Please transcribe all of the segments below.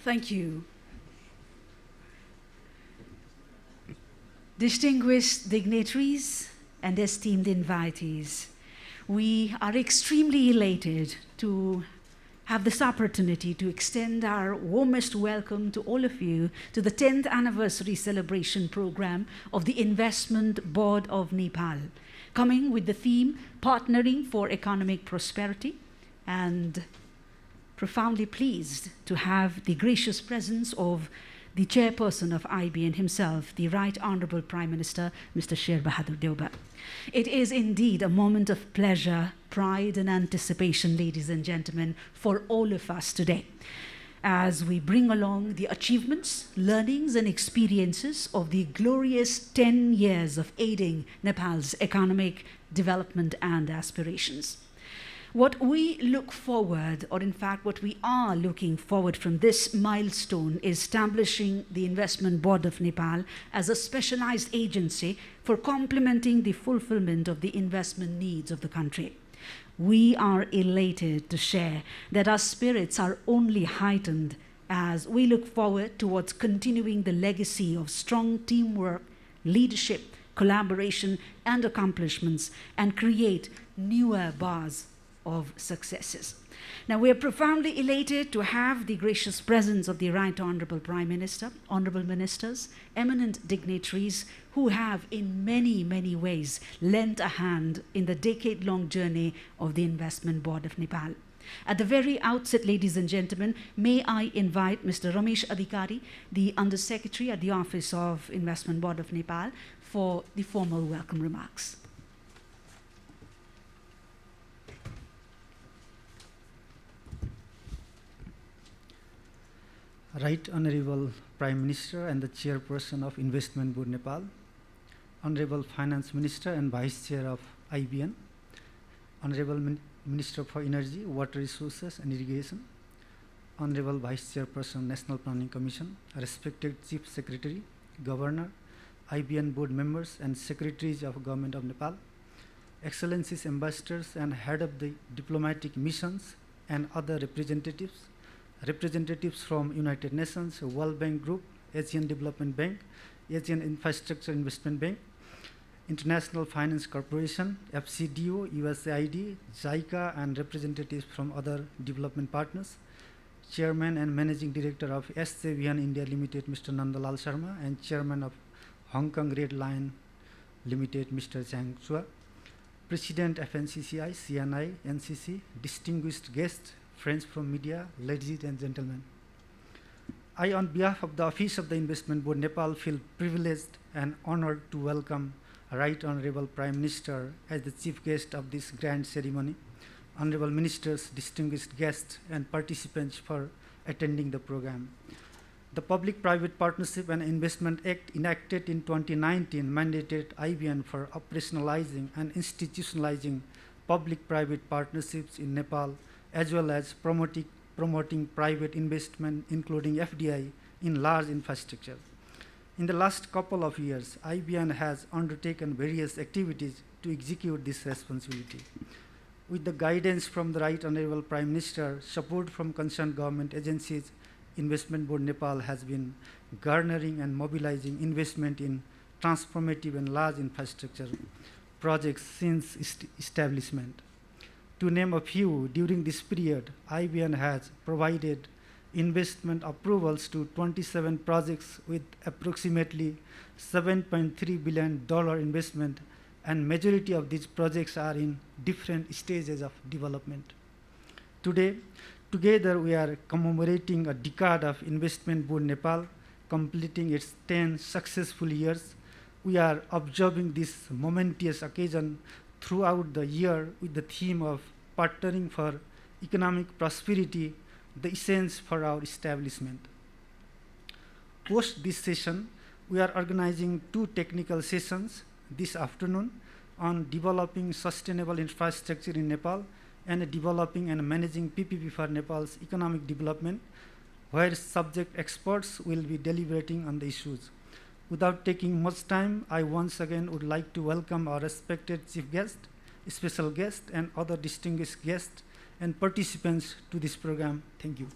Thank you. Distinguished dignitaries and esteemed invitees, we are extremely elated to have this opportunity to extend our warmest welcome to all of you to the 10th anniversary celebration program of the Investment Board of Nepal, coming with the theme Partnering for Economic Prosperity, and profoundly pleased to have the gracious presence of the chairperson of IBN himself, the Right Honorable Prime Minister, Mr. Sher Bahadur Deuba. It is indeed a moment of pleasure, pride, and anticipation, ladies and gentlemen, for all of us today, as we bring along the achievements, learnings, and experiences of the glorious 10 years of aiding Nepal's economic development and aspirations. What we look forward, or in fact what we are looking forward from this milestone, is establishing the Investment Board of Nepal as a specialized agency for complementing the fulfillment of the investment needs of the country. We are elated to share that our spirits are only heightened as we look forward towards continuing the legacy of strong teamwork, leadership, collaboration, and accomplishments, and create newer bars of successes. Now, we are profoundly elated to have the gracious presence of the Right Honorable Prime Minister, honorable ministers, eminent dignitaries who have in many, many ways lent a hand in the decade-long journey of the Investment Board of Nepal. At the very outset, ladies and gentlemen, may I invite Mr. Ramesh Adhikari, the Undersecretary at the Office of Investment Board of Nepal, for the formal welcome remarks. Right Honorable Prime Minister and the Chairperson of Investment Board Nepal, Honorable Finance Minister and Vice Chair of IBN, Honorable Minister for Energy, Water Resources and Irrigation, Honorable Vice Chairperson, National Planning Commission, respected Chief Secretary, Governor, IBN Board members and Secretaries of Government of Nepal, Excellencies Ambassadors and Head of the Diplomatic Missions and other representatives from United Nations, World Bank Group, Asian Development Bank, Asian Infrastructure Investment Bank, International Finance Corporation, FCDO, USAID, JICA, and representatives from other development partners, Chairman and Managing Director of SJVN India Limited, Mr. Nandalal Sharma, and Chairman of Hong Kong Red Lion Limited, Mr. Zhang Chua, President FNCCI, CNI, NCC, distinguished guests, friends from media, ladies and gentlemen. I, on behalf of the Office of the Investment Board Nepal, feel privileged and honored to welcome Right Honorable Prime Minister as the chief guest of this grand ceremony, honorable ministers, distinguished guests, and participants for attending the program. The Public-Private Partnership and Investment Act enacted in 2019 mandated IBN for operationalizing and institutionalizing public-private partnerships in Nepal, as well as promoting private investment, including FDI, in large infrastructure. In the last couple of years, IBN has undertaken various activities to execute this responsibility. With the guidance from the Right Honorable Prime Minister, support from concerned government agencies, Investment Board Nepal has been garnering and mobilizing investment in transformative and large infrastructure projects since establishment. To name a few, during this period, IBN has provided investment approvals to 27 projects with approximately $7.3 billion investment, and majority of these projects are in different stages of development. Today, together we are commemorating a decade of Investment Board Nepal completing its 10 successful years. We are observing this momentous occasion throughout the year with the theme of partnering for economic prosperity, the essence for our establishment. Post this session, we are organizing 2 technical sessions this afternoon on developing sustainable infrastructure in Nepal and developing and managing PPP for Nepal's economic development, where subject experts will be deliberating on the issues. Without taking much time, I once again would like to welcome our respected chief guest, special guest, and other distinguished guests and participants to this program. Thank you.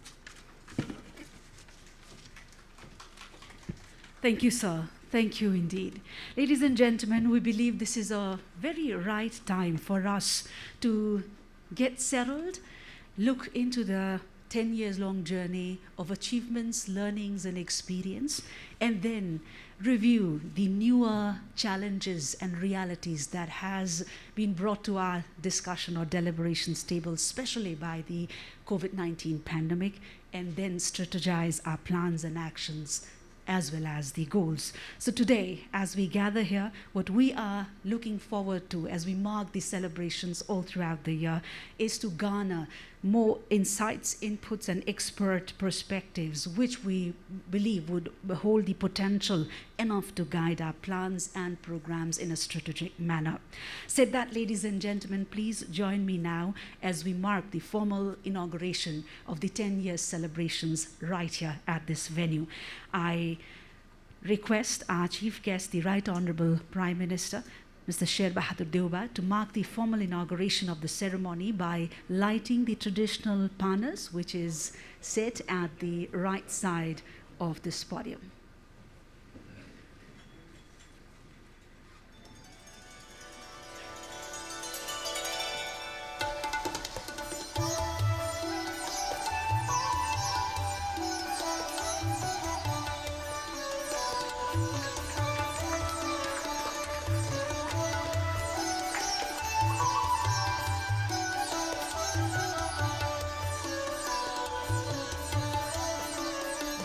Thank you, sir. Thank you indeed. Ladies and gentlemen, we believe this is a very right time for us to get settled, look into the 10 years long journey of achievements, learnings, and experience, and then review the newer challenges and realities that has been brought to our discussion or deliberations table, especially by the COVID-19 pandemic, and then strategize our plans and actions as well as the goals. So today, as we gather here, what we are looking forward to as we mark the celebrations all throughout the year is to garner more insights, inputs, and expert perspectives, which we believe would hold the potential enough to guide our plans and programs in a strategic manner. Said that, ladies and gentlemen, please join me now as we mark the formal inauguration of the 10-year celebrations right here at this venue. I request our chief guest, the Right Honorable Prime Minister, Mr. Sher Bahadur Deuba, to mark the formal inauguration of the ceremony by lighting the traditional panas, which is set at the right side of this podium.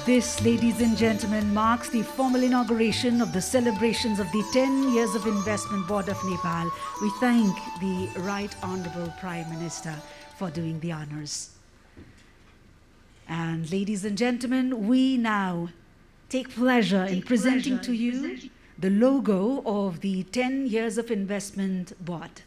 This, ladies and gentlemen, marks the formal inauguration of the celebrations of the 10 Years of Investment Board of Nepal. We thank the Right Honorable Prime Minister for doing the honors. And ladies and gentlemen, we now take pleasure in presenting to you the logo of the 10 Years of Investment Board.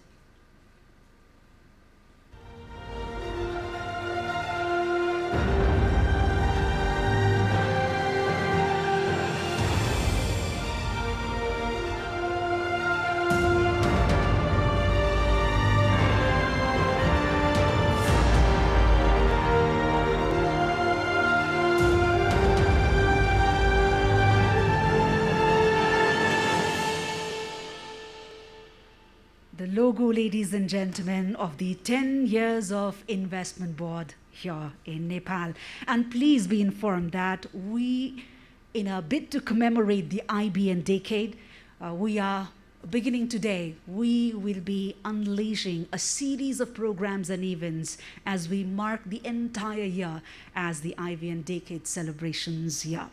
Logo, ladies and gentlemen, of the 10 Years of Investment Board here in Nepal. And please be informed that we, in a bid to commemorate the IBN decade, we are beginning today, we will be unleashing a series of programs and events as we mark the entire year as the IVN Decade Celebrations year.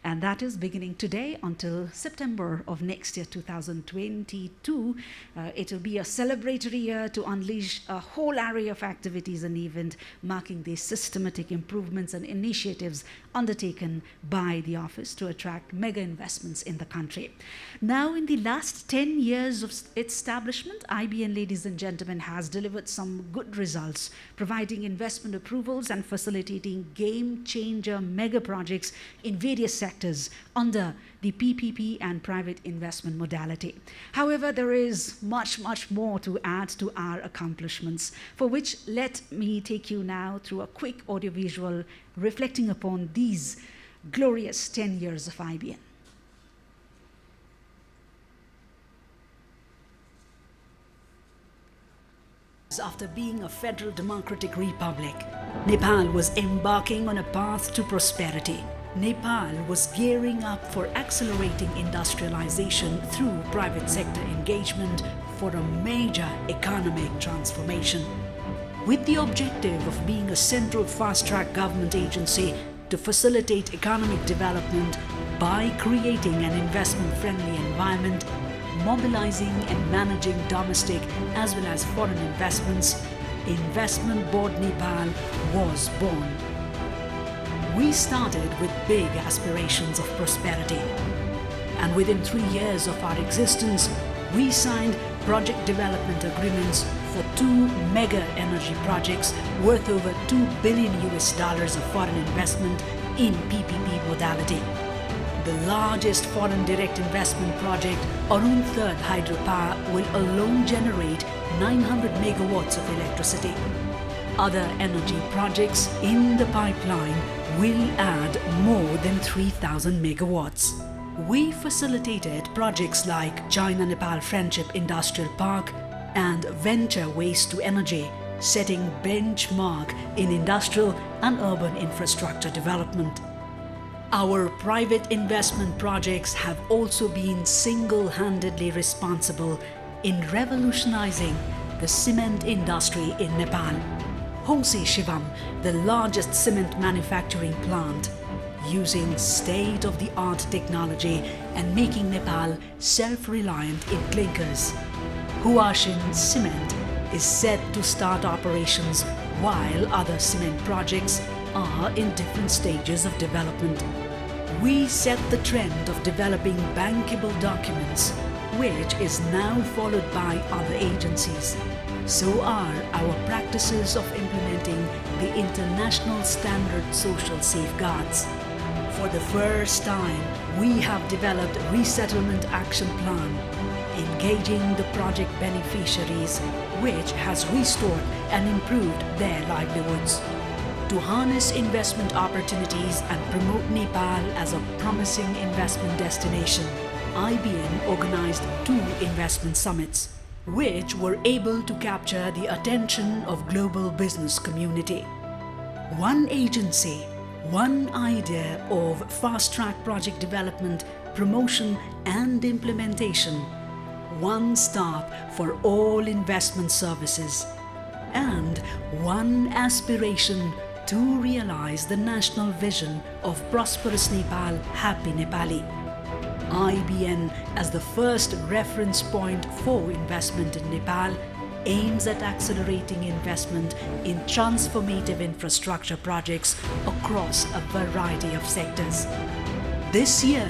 And that is beginning today until September of next year, 2022. It will be a celebratory year to unleash a whole array of activities and events marking the systematic improvements and initiatives undertaken by the office to attract mega investments in the country. Now, in the last 10 years of its establishment, IBN, ladies and gentlemen, has delivered some good results, providing investment approvals and facilitating game-changer mega projects in various sectors under the PPP and private investment modality. However, there is much, much more to add to our accomplishments, for which let me take you now through a quick audiovisual reflecting upon these glorious 10 years of IBN. After being a federal democratic republic, Nepal was embarking on a path to prosperity. Nepal was gearing up for accelerating industrialization through private sector engagement for a major economic transformation. With the objective of being a central fast-track government agency to facilitate economic development by creating an investment-friendly environment, mobilizing and managing domestic as well as foreign investments, Investment Board Nepal was born. We started with big aspirations of prosperity, and within 3 years of our existence, we signed project development agreements for 2 mega energy projects worth over $2 billion of foreign investment in PPP modality. The largest foreign direct investment project, Arun 3rd Hydropower, will alone generate 900 megawatts of electricity. Other energy projects in the pipeline will add more than 3,000 megawatts. We facilitated projects like China-Nepal Friendship Industrial Park and Venture Waste to Energy, setting benchmark in industrial and urban infrastructure development. Our private investment projects have also been single-handedly responsible in revolutionizing the cement industry in Nepal. Hongsi Shivam, the largest cement manufacturing plant, using state-of-the-art technology and making Nepal self-reliant in clinkers. Huashin Cement is set to start operations while other cement projects are in different stages of development. We set the trend of developing bankable documents, which is now followed by other agencies. So are our practices of implementing the international standard social safeguards. For the first time, we have developed a resettlement action plan, engaging the project beneficiaries, which has restored and improved their livelihoods. To harness investment opportunities and promote Nepal as a promising investment destination, IBN organized 2 investment summits, which were able to capture the attention of global business community. One agency, one idea of fast-track project development, promotion and implementation, one stop for all investment services, and one aspiration to realize the national vision of Prosperous Nepal, Happy Nepali. IBN, as the first reference point for investment in Nepal, aims at accelerating investment in transformative infrastructure projects across a variety of sectors. This year,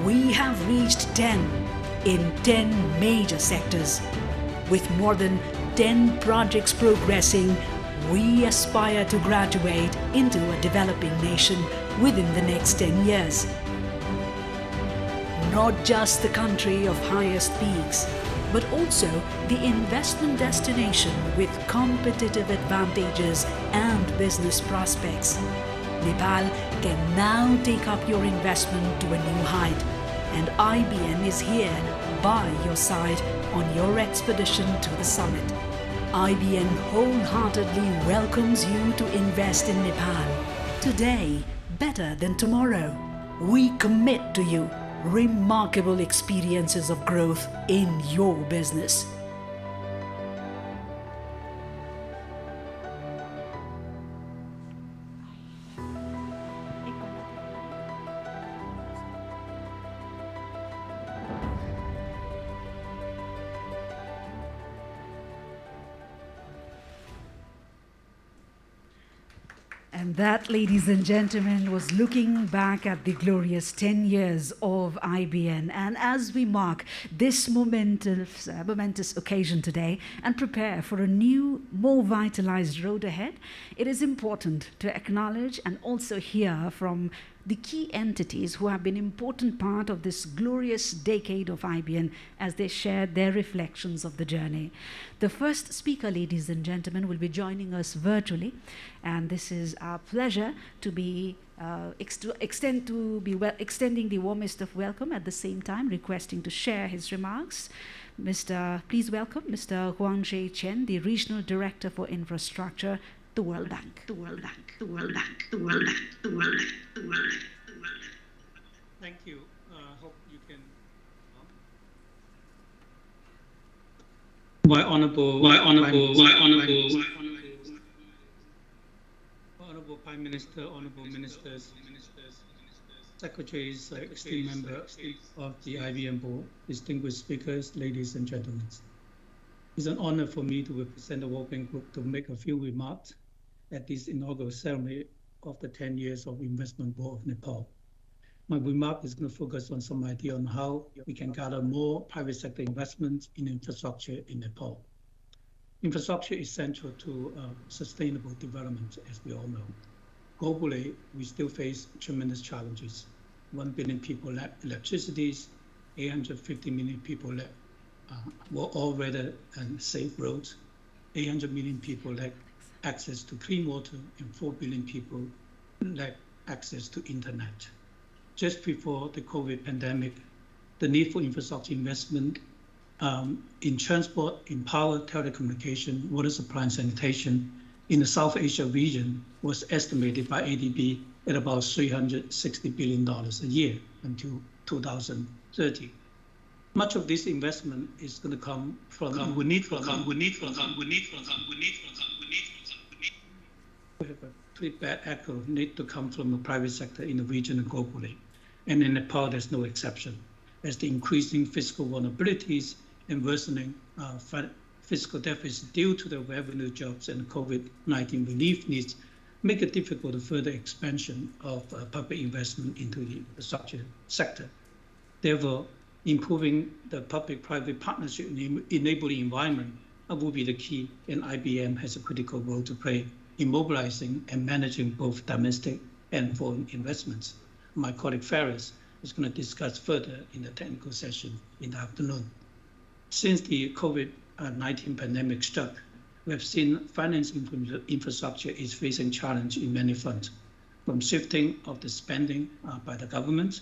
we have reached 10 in 10 major sectors. With more than 10 projects progressing, we aspire to graduate into a developing nation within the next 10 years. Not just the country of highest peaks, but also the investment destination with competitive advantages and business prospects. Nepal can now take up your investment to a new height, and IBN is here by your side on your expedition to the summit. IBN wholeheartedly welcomes you to invest in Nepal. Today, better than tomorrow. We commit to you remarkable experiences of growth in your business. And that, ladies and gentlemen, was looking back at the glorious 10 years of IBN. And as we mark this momentous occasion today and prepare for a new, more vitalized road ahead, it is important to acknowledge and also hear from the key entities who have been an important part of this glorious decade of IBN as they shared their reflections of the journey. The first speaker, ladies and gentlemen, will be joining us virtually, and this is our pleasure to be extending the warmest of welcome, at the same time requesting to share his remarks. Please welcome Mr. Huang Jie Chen, the Regional Director for Infrastructure, the World Bank. Thank you. Hope you can. Honorable Prime Minister, Honorable Ministers, Secretaries, esteemed members of the IBM Board, distinguished speakers, ladies and gentlemen. It's an honor for me to represent the Working Group to make a few remarks at this inaugural ceremony of the 10 years of Investment Board of Nepal. My remark is going to focus on some idea on how we can gather more private sector investments in infrastructure in Nepal. Infrastructure is central to sustainable development, as we all know. Globally, we still face tremendous challenges. 1 billion people lack electricity, 850 million people lack all-weather and safe roads, 800 million people lack access to clean water, and 4 billion people lack access to internet. Just before the COVID pandemic, the need for infrastructure investment in transport, in power, telecommunication, water supply, and sanitation in the South Asia region was estimated by ADB at about $360 billion a year until 2030. Much of this investment is going to come from We have a pretty bad echo, need to come from the private sector in the region and globally. And in Nepal, there's no exception, as the increasing fiscal vulnerabilities and worsening fiscal deficits due to the revenue jobs and COVID-19 relief needs make it difficult to further expansion of public investment into the infrastructure sector. Therefore, improving the public-private partnership enabling environment will be the key, and IBM has a critical role to play in mobilizing and managing both domestic and foreign investments. My colleague Ferris is going to discuss further in the technical session in the afternoon. Since the COVID-19 pandemic struck, we have seen financing infrastructure is facing challenge in many fronts, from shifting of the spending by the government,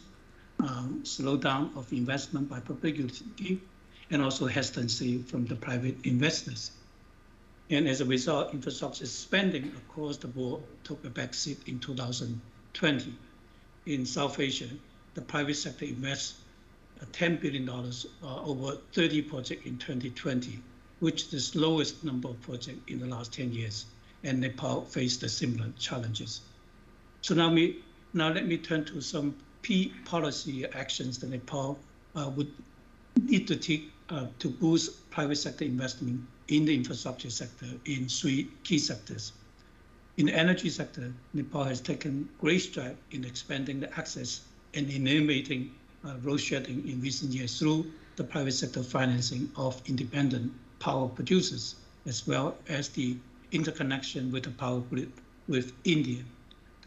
slowdown of investment by public utility, and also hesitancy from the private investors. And as a result, infrastructure spending across the board took a backseat in 2020. In South Asia, the private sector invests $10 billion over 30 projects in 2020, which is the slowest number of projects in the last 10 years. And Nepal faced similar challenges. So now let me turn to some key policy actions that Nepal would need to take to boost private sector investment in the infrastructure sector in 3 key sectors. In the energy sector, Nepal has taken great strides in expanding the access and eliminating load shedding in recent years through the private sector financing of independent power producers, as well as the interconnection with the power grid with India.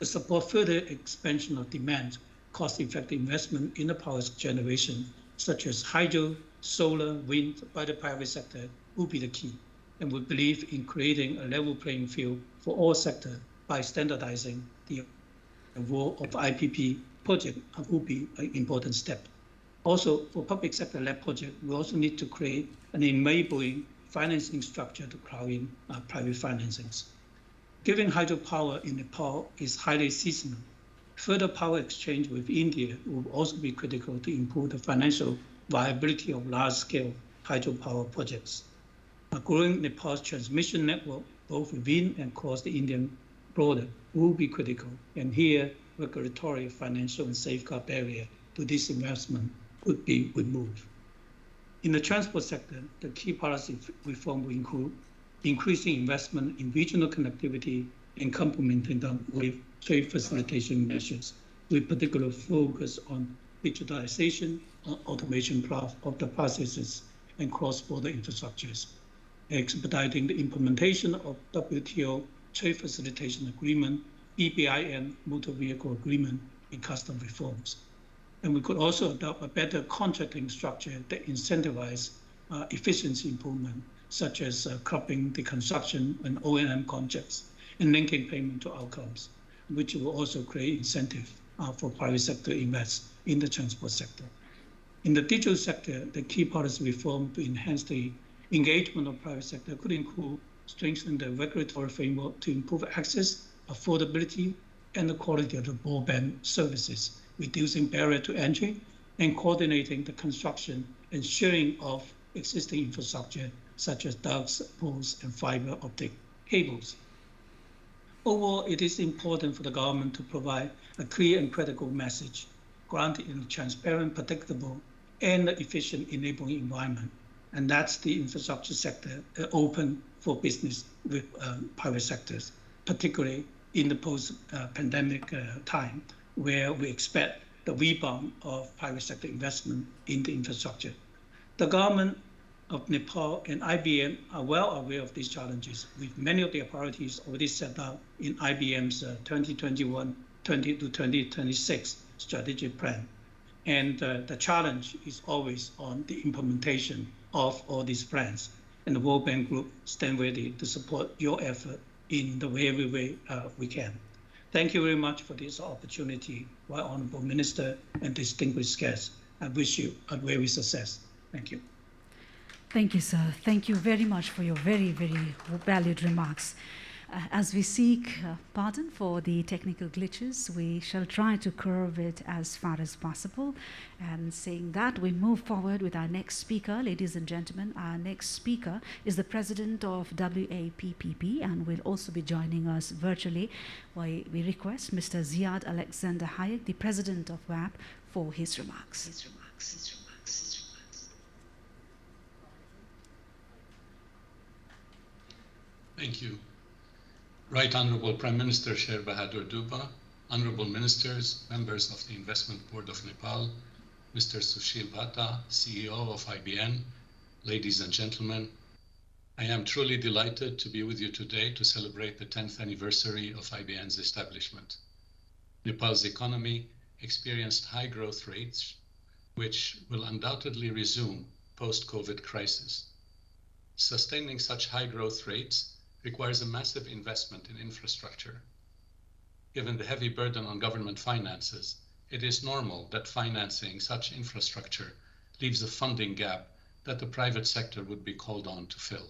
To support further expansion of demand, cost-effective investment in the power generation, such as hydro, solar, wind by the private sector will be the key. And we believe in creating a level playing field for all sectors by standardizing the role of IPP project will be an important step. Also, for public sector-led projects, we also need to create an enabling financing structure to crowd in private financings. Given hydropower in Nepal is highly seasonal, further power exchange with India will also be critical to improve the financial viability of large-scale hydropower projects. Growing Nepal's transmission network, both within and across the Indian border, will be critical, and here regulatory, financial, and safeguard barrier to this investment could be removed. In the transport sector, the key policy reform will include increasing investment in regional connectivity and complementing them with trade facilitation measures, with particular focus on digitalization, automation of the processes, and cross-border infrastructures, expediting the implementation of WTO trade facilitation agreement, EBIN motor vehicle agreement, and custom reforms. And we could also adopt a better contracting structure that incentivizes efficiency improvement, such as coupling the construction and O&M contracts and linking payment to outcomes, which will also create incentive for private sector invest in the transport sector. In the digital sector, the key policy reform to enhance the engagement of private sector could include strengthening the regulatory framework to improve access, affordability, and the quality of the broadband services, reducing barrier to entry, and coordinating the construction and sharing of existing infrastructure, such as ducts, poles, and fiber optic cables. Overall, it is important for the government to provide a clear and credible message, grounded in a transparent, predictable, and efficient enabling environment. And that's the infrastructure sector open for business with private sectors, particularly in the post-pandemic time, where we expect the rebound of private sector investment in the infrastructure. The government of Nepal and IBM are well aware of these challenges, with many of their priorities already set out in IBM's 2021 to 2026 strategic plan. And the challenge is always on the implementation of all these plans. And the World Bank Group stand ready to support your effort in the very way we can. Thank you very much for this opportunity, my Honorable Minister and distinguished guests. I wish you a very success. Thank you. Thank you, sir. Thank you very much for your very, very valued remarks. As we seek pardon for the technical glitches, we shall try to curb it as far as possible. And saying that, we move forward with our next speaker. Ladies and gentlemen, our next speaker is the president of WAPPP and will also be joining us virtually. We request Mr. Ziad Alexander Hayek, the president of Wapp, for his remarks. Thank you. Right Honorable Prime Minister Sher Bahadur Duba, Honorable Ministers, members of the Investment Board of Nepal, Mr. Sushil Bhatta, CEO of IBN, ladies and gentlemen, I am truly delighted to be with you today to celebrate the 10th anniversary of IBN's establishment. Nepal's economy experienced high growth rates, which will undoubtedly resume post-COVID crisis. Sustaining such high growth rates requires a massive investment in infrastructure. Given the heavy burden on government finances, it is normal that financing such infrastructure leaves a funding gap that the private sector would be called on to fill.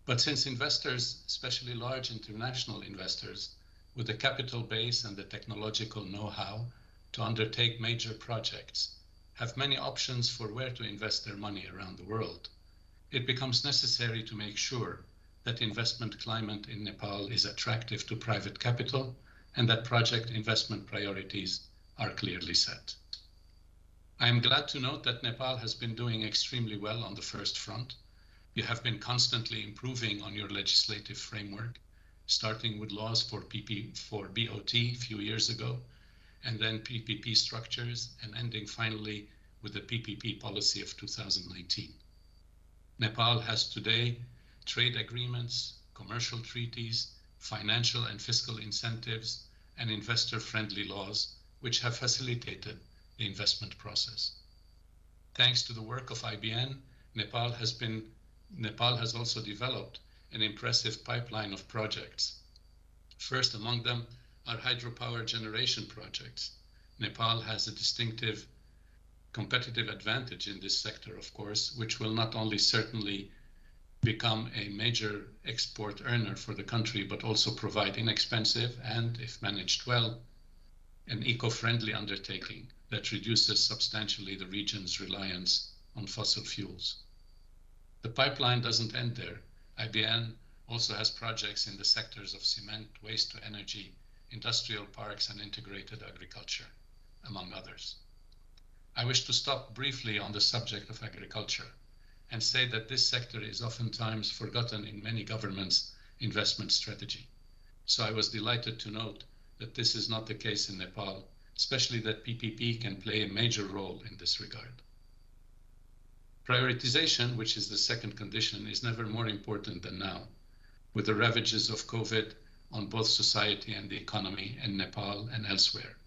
But since investors, especially large international investors, with the capital base and the technological know-how to undertake major projects, have many options for where to invest their money around the world, it becomes necessary to make sure that investment climate in Nepal is attractive to private capital and that project investment priorities are clearly set. I am glad to note that Nepal has been doing extremely well on the first front. You have been constantly improving on your legislative framework, starting with laws for BOT a few years ago, and then PPP structures, and ending finally with the PPP policy of 2019. Nepal has today trade agreements, commercial treaties, financial and fiscal incentives, and investor-friendly laws, which have facilitated the investment process. Thanks to the work of IBN, Nepal has also developed an impressive pipeline of projects. First among them are hydropower generation projects. Nepal has a distinctive competitive advantage in this sector, of course, which will not only certainly become a major export earner for the country, but also provide inexpensive and, if managed well, an eco-friendly undertaking that reduces substantially the region's reliance on fossil fuels. The pipeline doesn't end there. IBN also has projects in the sectors of cement, waste to energy, industrial parks, and integrated agriculture, among others. I wish to stop briefly on the subject of agriculture and say that this sector is oftentimes forgotten in many governments' investment strategy. So I was delighted to note that this is not the case in Nepal, especially that PPP can play a major role in this regard. Prioritization, which is the second condition, is never more important than now, with the ravages of COVID on both society and the economy in Nepal and elsewhere.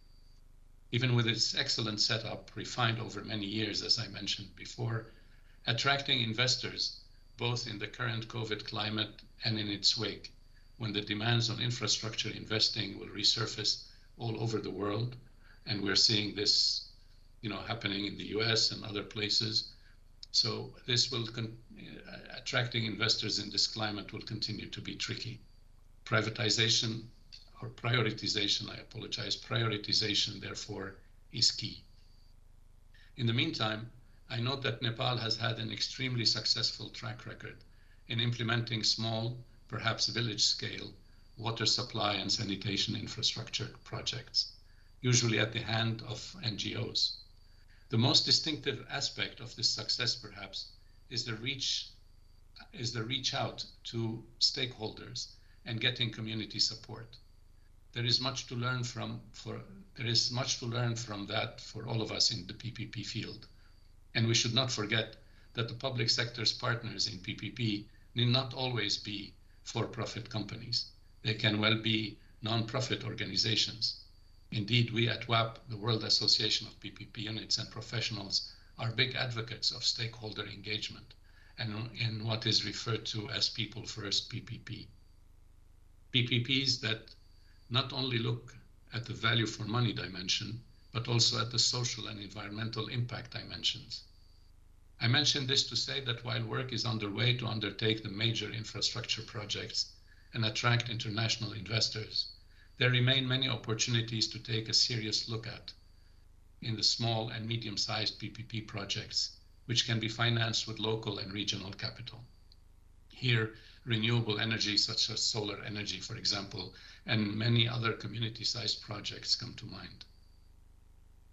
Even with its excellent setup, refined over many years, as I mentioned before, attracting investors, both in the current COVID climate and in its wake, when the demands on infrastructure investing will resurface all over the world, and we're seeing this, happening in the US and other places. So this will, attracting investors in this climate will continue to be tricky. Prioritization, therefore, is key. In the meantime, I note that Nepal has had an extremely successful track record in implementing small, perhaps village-scale, water supply and sanitation infrastructure projects, usually at the hand of NGOs. The most distinctive aspect of this success, perhaps, is the reach out to stakeholders and getting community support. There is much to learn from that for all of us in the PPP field. And we should not forget that the public sector's partners in PPP need not always be for-profit companies. They can well be non-profit organizations. Indeed, we at Wapp, the World Association of PPP Units and Professionals, are big advocates of stakeholder engagement and in what is referred to as People First PPP. PPPs that not only look at the value for money dimension, but also at the social and environmental impact dimensions. I mention this to say that while work is underway to undertake the major infrastructure projects and attract international investors, there remain many opportunities to take a serious look at in the small and medium-sized PPP projects, which can be financed with local and regional capital. Here, renewable energy such as solar energy, for example, and many other community-sized projects come to mind.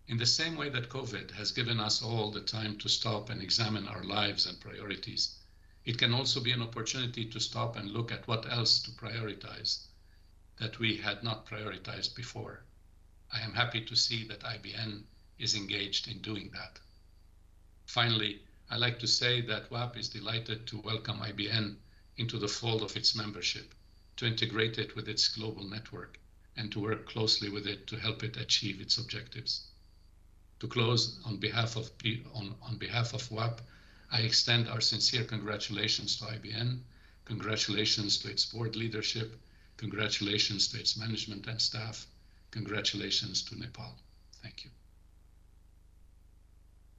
In the same way that COVID has given us all the time to stop and examine our lives and priorities, it can also be an opportunity to stop and look at what else to prioritize that we had not prioritized before. I am happy to see that IBN is engaged in doing that. Finally, I like to say that WAP is delighted to welcome IBN into the fold of its membership, to integrate it with its global network, and to work closely with it to help it achieve its objectives. To close, on behalf of WAP, I extend our sincere congratulations to IBN, congratulations to its board leadership, congratulations to its management and staff, congratulations to Nepal. Thank you.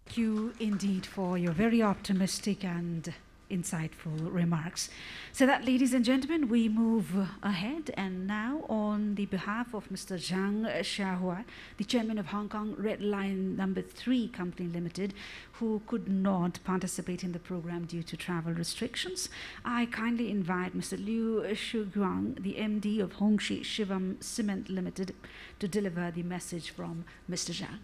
Thank you indeed for your very optimistic and insightful remarks. So that, ladies and gentlemen, we move ahead, and now on the behalf of Mr. Zhang Xiaohua, the chairman of Hong Kong Red Line No. 3 Company Limited, who could not participate in the program due to travel restrictions, I kindly invite Mr. Liu Shuguang, the MD of Hongxi Shivam Cement Limited, to deliver the message from Mr. Zhang.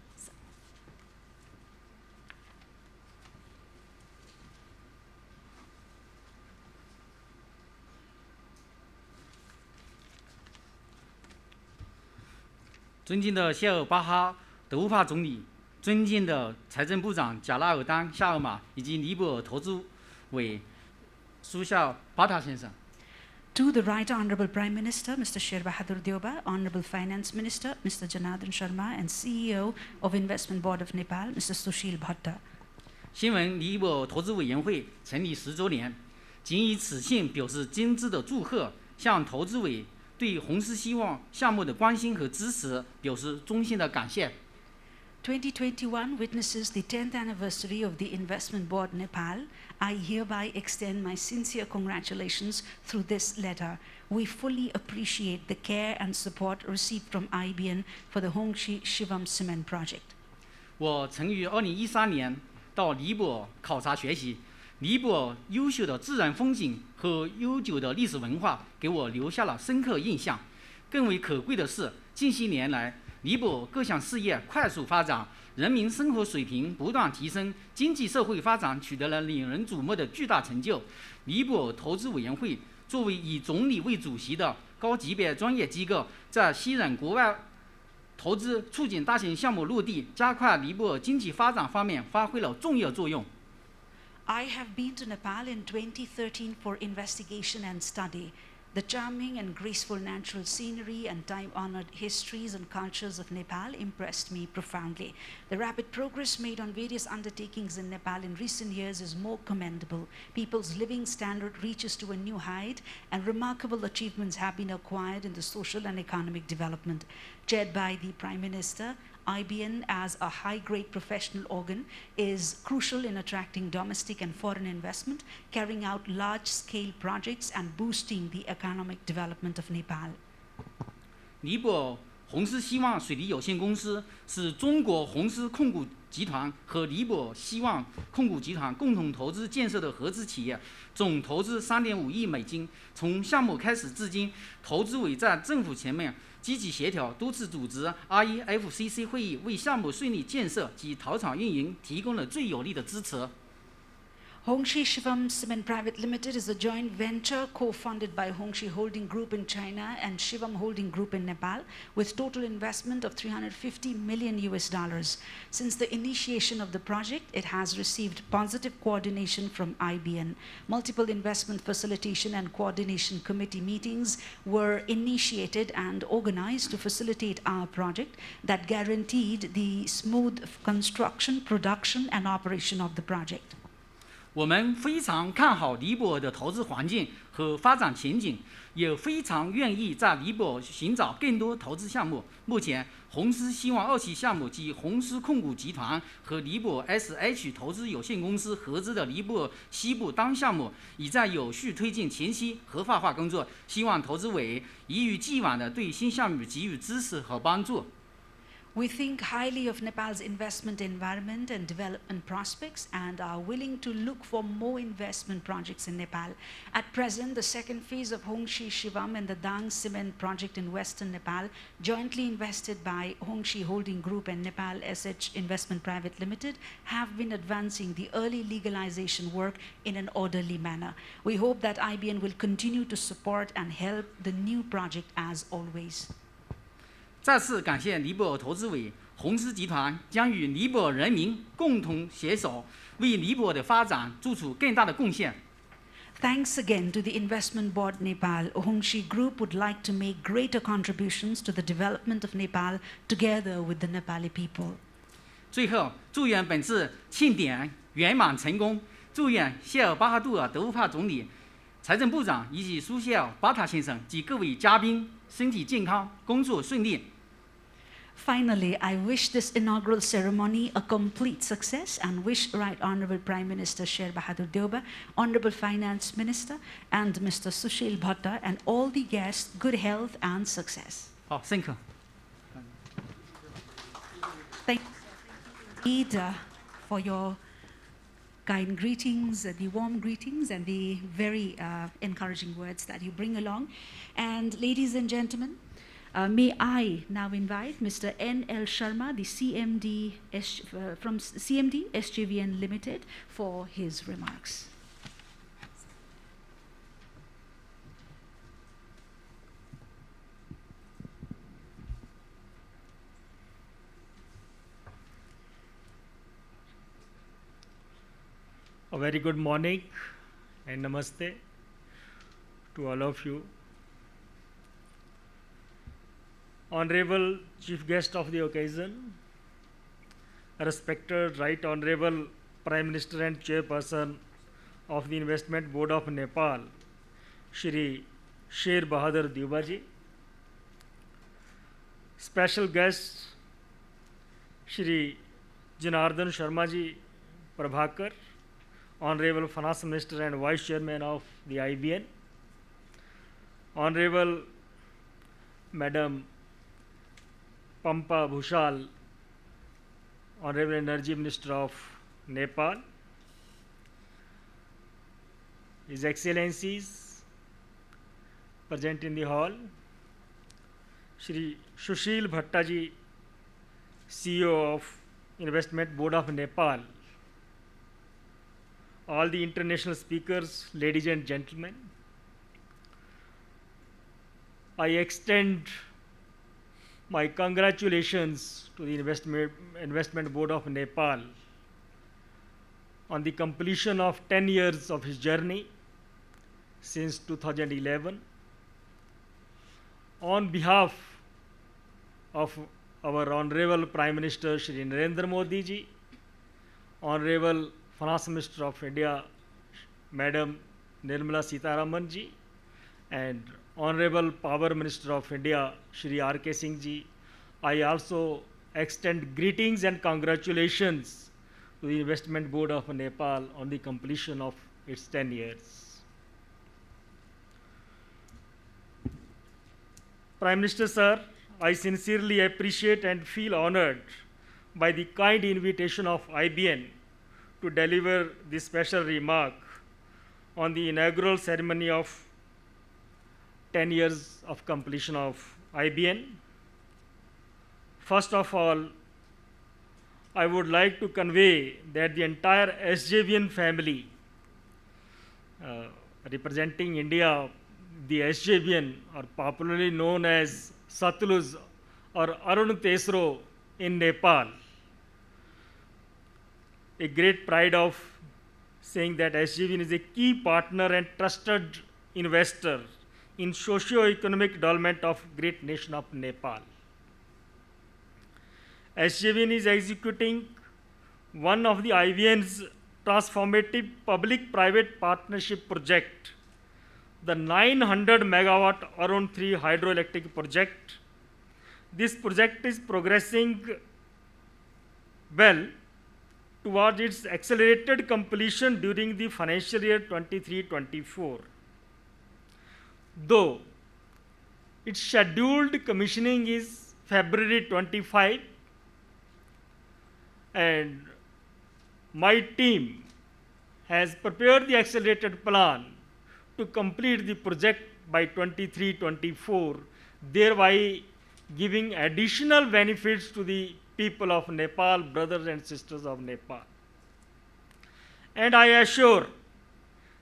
尊敬的谢尔巴哈德乌帕总理，尊敬的财政部长贾拉尔丹夏尔马以及尼泊尔投资委苏夏巴塔先生。 To the Right Honourable Prime Minister, Mr. Sher Bahadur Deoba, Honourable Finance Minister, Mr. Janardhan Sharma, and CEO of Investment Board of Nepal, Mr. Sushil Bhatta. 新闻尼泊尔投资委员会成立10周年，仅以此信表示真挚的祝贺，向投资委对红石希望项目的关心和支持表示衷心的感谢。 2021 witnesses the 10th anniversary of the Investment Board Nepal. I hereby extend my sincere congratulations through this letter. We fully appreciate the care and support received from IBN for the Hongxi Shivam Cement project. 我曾于2013年到尼泊尔考察学习，尼泊尔优秀的自然风景和悠久的历史文化给我留下了深刻印象。更为可贵的是，近些年来，尼泊尔各项事业快速发展，人民生活水平不断提升，经济社会发展取得了令人瞩目的巨大成就。尼泊尔投资委员会作为以总理为主席的高级别专业机构，在吸引国外投资、促进大型项目落地、加快尼泊尔经济发展方面发挥了重要作用。 I have been to Nepal in 2013 for investigation and study. The charming and graceful natural scenery and time-honored histories and cultures of Nepal impressed me profoundly. The rapid progress made on various undertakings in Nepal in recent years is more commendable. People's living standard reaches to a new height, and remarkable achievements have been acquired in the social and economic development. Chaired by the Prime Minister, IBN as a high-grade professional organ is crucial in attracting domestic and foreign investment, carrying out large-scale projects and boosting the economic development of Nepal. 尼泊尔红狮希望水利有限公司是中国红狮控股集团和尼泊尔希望控股集团共同投资建设的合资企业，总投资3.5亿美金。从项目开始至今，投资委在政府前面积极协调，多次组织 REFCC 会议，为项目顺利建设及陶厂运营提供了最有力的支持。Hongxi Shivam Cement Private Limited is a joint venture co-funded by Hongxi Holding Group in China and Shivam Holding Group in Nepal, with total investment of $350 million. Since the initiation of the project, it has received positive coordination from IBN. Multiple investment facilitation and coordination committee meetings were initiated and organized to facilitate our project that guaranteed the smooth construction, production, and operation of the project. 我们非常看好尼泊尔的投资环境和发展前景，也非常愿意在尼泊尔寻找更多投资项目。目前，红狮希望2期项目及红狮控股集团和尼泊尔 SH 投资有限公司合资的尼泊尔西部单项目，已在有序推进前期合法化工作。希望投资委一如既往地对新项目给予支持和帮助。We think highly of Nepal's investment environment and development prospects and are willing to look for more investment projects in Nepal. At present, the second phase of Hongxi Shivam and the Dang Cement project in western Nepal, jointly invested by Hongxi Holding Group and Nepal SH Investment Private Limited, have been advancing the early legalization work in an orderly manner. We hope that IBN will continue to support and help the new project as always. 再次感谢尼泊尔投资委，红狮集团将与尼泊尔人民共同携手，为尼泊尔的发展做出更大的贡献。Thanks again to the Investment Board Nepal. Hongxi Group would like to make greater contributions to the development of Nepal together with the Nepali people. 最后，祝愿本次庆典圆满成功，祝愿谢尔巴哈杜尔德乌帕总理、财政部长以及苏谢尔巴塔先生及各位嘉宾身体健康，工作顺利。Finally, I wish this inaugural ceremony a complete success and wish Right Honorable Prime Minister Sher Bahadur Deuba, Honorable Finance Minister, and Mr. Sushil Bhatta and all the guests good health and success. 好，thank you. Thank you for your kind greetings, the warm greetings, and the very encouraging words that you bring along. And ladies and gentlemen, may I now invite Mr. N.L. Sharma, the CMD from CMD SJVN Limited, for his remarks. A very good morning and namaste to all of you. Honorable Chief Guest of the occasion, respected Right Honorable Prime Minister and Chairperson of the Investment Board of Nepal, Shri Sher Bahadur Deuba ji, special guests Shri Janardhan Sharma ji Prabhakar, Honorable Finance Minister and Vice Chairman of the IBN, Honorable Madam Pampa Bhushal, Honorable Energy Minister of Nepal, His Excellencies present in the hall, Shri Sushil Bhatta ji, CEO of Investment Board of Nepal, all the international speakers, ladies and gentlemen, I extend my congratulations to the Investment Board of Nepal on the completion of 10 years of his journey since 2011. On behalf of our Honorable Prime Minister Shri Narendra Modi ji, Honorable Finance Minister of India Madam Nirmala Sitharaman ji, and Honorable Power Minister of India Shri R.K. Singh ji, I also extend greetings and congratulations to the Investment Board of Nepal on the completion of its 10 years. Prime Minister sir, I sincerely appreciate and feel honored by the kind invitation of IBN to deliver this special remark on the inaugural ceremony of 10 years of completion of IBN. First of all, I would like to convey that the entire SJVN family, representing India, the SJVN, are popularly known as Satluj or Arun Tesro in Nepal. A great pride of saying that SJVN is a key partner and trusted investor in socio-economic development of great nation of Nepal. SJVN is executing one of the IBN's transformative public-private partnership project, the 900 megawatt Arun 3 hydroelectric project. This project is progressing well towards its accelerated completion during the financial year 23-24. Though its scheduled commissioning is February 25, and my team has prepared the accelerated plan to complete the project by 23-24, thereby giving additional benefits to the people of Nepal, brothers and sisters of Nepal. And I assure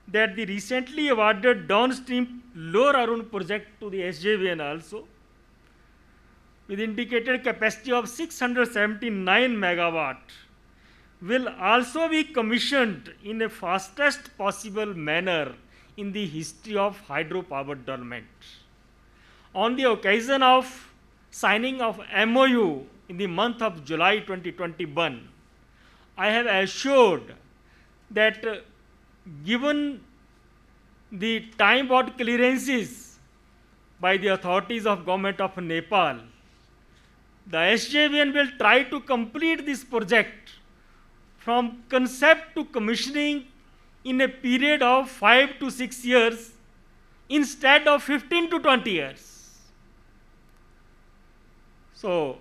that the recently awarded downstream Lower Arun project to the SJVN also, with indicated capacity of 679 megawatt, will also be commissioned in a fastest possible manner in the history of hydropower development. On the occasion of signing of MOU in the month of July 2021, I have assured that given the time-bound clearances by the authorities of Government of Nepal, the SJVN will try to complete this project from concept to commissioning in a period of 5 to 6 years instead of 15 to 20 years. So,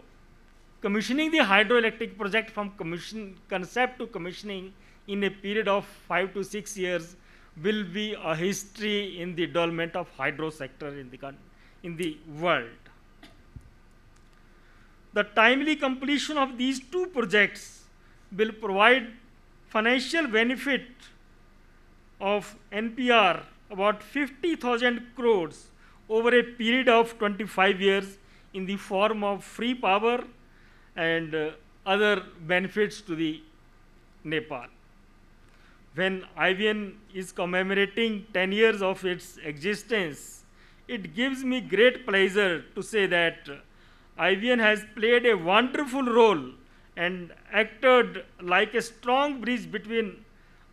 commissioning the hydroelectric project from concept to commissioning in a period of 5 to 6 years will be a history in the development of hydro sector in the world. The timely completion of these two projects will provide financial benefit of NPR about 50,000 crores over a period of 25 years in the form of free power and other benefits to the Nepal. When IBN is commemorating 10 years of its existence, it gives me great pleasure to say that IBN has played a wonderful role and acted like a strong bridge between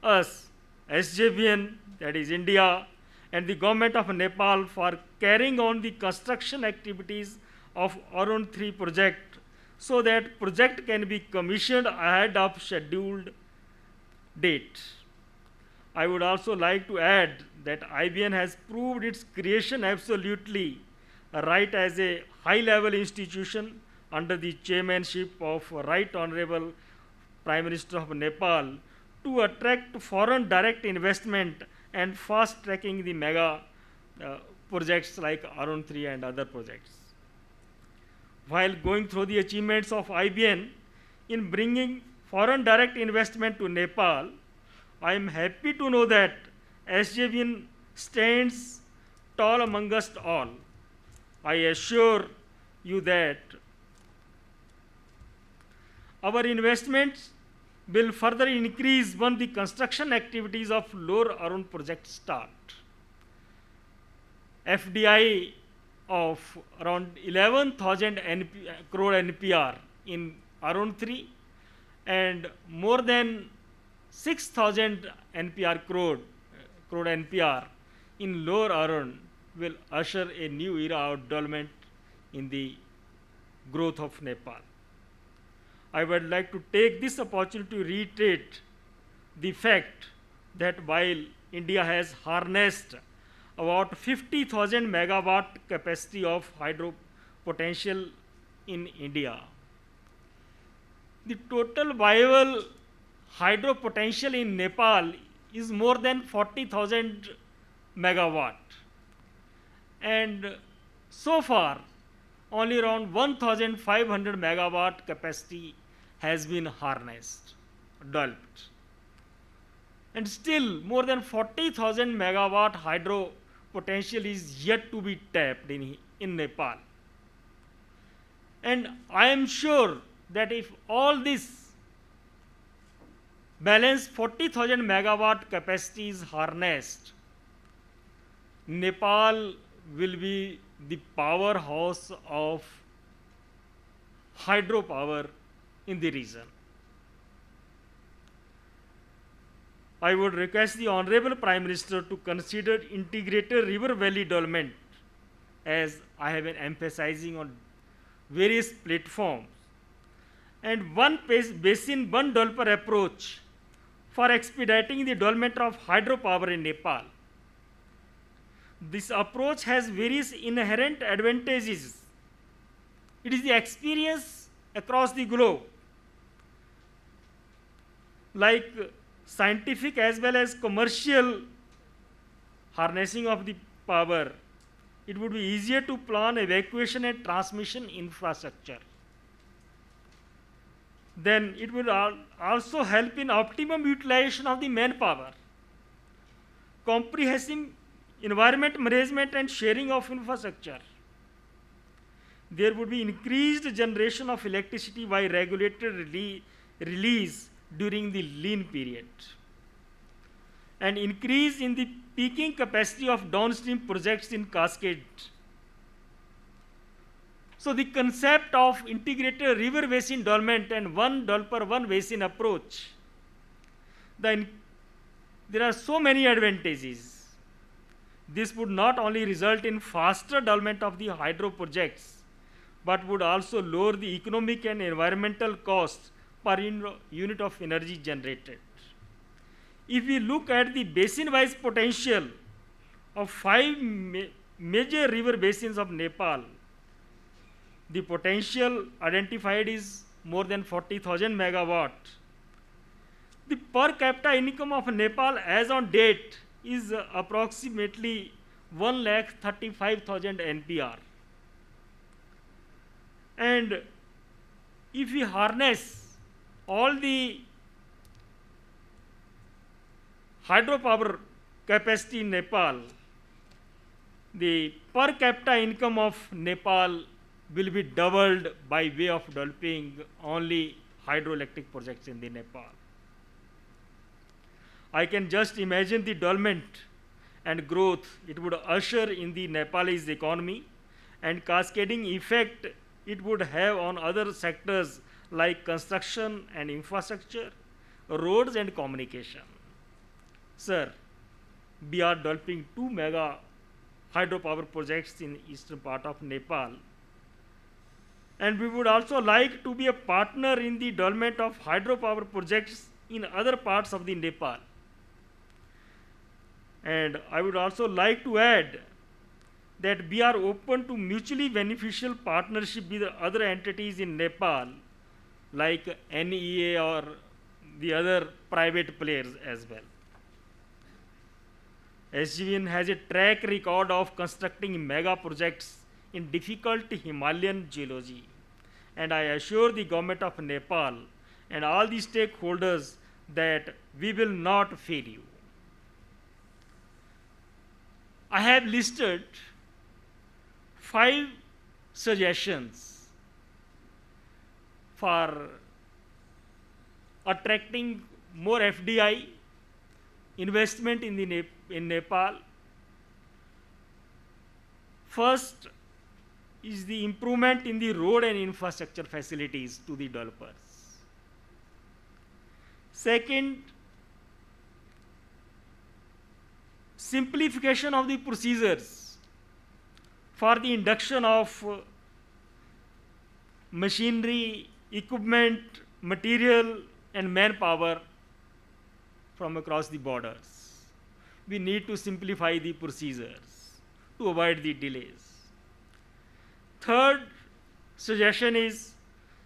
us, SJVN, that is India, and the Government of Nepal for carrying on the construction activities of Arun 3 project so that project can be commissioned ahead of scheduled date. I would also like to add that IBN has proved its creation absolutely right as a high-level institution under the chairmanship of Right Honorable Prime Minister of Nepal to attract foreign direct investment and fast-tracking the mega projects like Arun 3 and other projects. While going through the achievements of IBN in bringing foreign direct investment to Nepal, I am happy to know that SJVN stands tall amongst all. I assure you that our investments will further increase when the construction activities of Lower Arun project start. FDI of around 11,000 crore NPR in Arun 3 and more than 6,000 crore NPR in Lower Arun will usher a new era of development in the growth of Nepal. I would like to take this opportunity to reiterate the fact that while India has harnessed about 50,000 megawatt capacity of hydro potential in India. The total viable hydro potential in Nepal is more than 40,000 megawatt. And so far, only around 1,500 megawatt capacity has been harnessed, developed. And still, more than 40,000 megawatt hydro potential is yet to be tapped in Nepal. And I am sure that if all this balanced 40,000 megawatt capacity is harnessed, Nepal will be the powerhouse of hydropower in the region. I would request the Honorable Prime Minister to consider integrated river valley development, as I have been emphasizing on various platforms, and one basin, one developer approach for expediting the development of hydropower in Nepal. This approach has various inherent advantages. It is the experience across the globe, like scientific as well as commercial harnessing of the power. It would be easier to plan evacuation and transmission infrastructure. Then it would also help in optimum utilization of the manpower, comprehensive environment management and sharing of infrastructure. There would be increased generation of electricity by regulated release during the lean period, and increase in the peaking capacity of downstream projects in cascade. So the concept of integrated river basin development and one developer, one basin approach, there are so many advantages. This would not only result in faster development of the hydro projects, but would also lower the economic and environmental costs per unit of energy generated. If we look at the basin-wise potential of 5 major river basins of Nepal, the potential identified is more than 40,000 megawatt. The per capita income of Nepal as on date is approximately 1,35,000 NPR. And if we harness all the hydropower capacity in Nepal, the per capita income of Nepal will be doubled by way of developing only hydroelectric projects in the Nepal. I can just imagine the development and growth it would usher in the Nepalese economy, and cascading effect it would have on other sectors like construction and infrastructure, roads and communication. Sir, we are developing 2 mega hydropower projects in eastern part of Nepal, and we would also like to be a partner in the development of hydropower projects in other parts of the Nepal. And I would also like to add that we are open to mutually beneficial partnership with other entities in Nepal, like NEA or the other private players as well. SGVN has a track record of constructing mega projects in difficult Himalayan geology, and I assure the government of Nepal and all the stakeholders that we will not fail you. I have listed 5 suggestions for attracting more FDI investment in Nepal. First is the improvement in the road and infrastructure facilities to the developers. Second, simplification of the procedures for the induction of machinery, equipment, material and manpower from across the borders. We need to simplify the procedures to avoid the delays. Third, suggestion is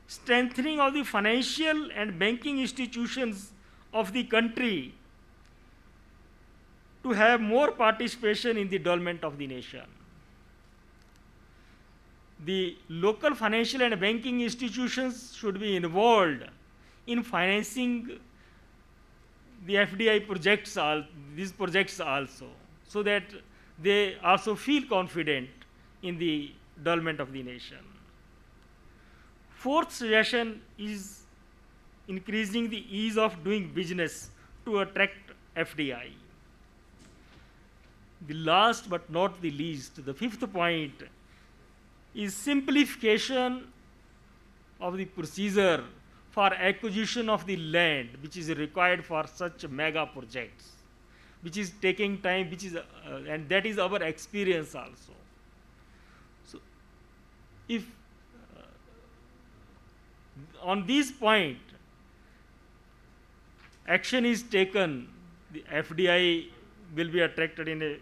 strengthening of the financial and banking institutions of the country to have more participation in the development of the nation. The local financial and banking institutions should be involved in financing the FDI projects, these projects also, so that they also feel confident in the development of the nation. Fourth suggestion is increasing the ease of doing business to attract FDI. The last but not the least, the fifth point is simplification of the procedure for acquisition of the land which is required for such mega projects, which is taking time, and that is our experience also. So, if on this point action is taken, the FDI will be attracted in a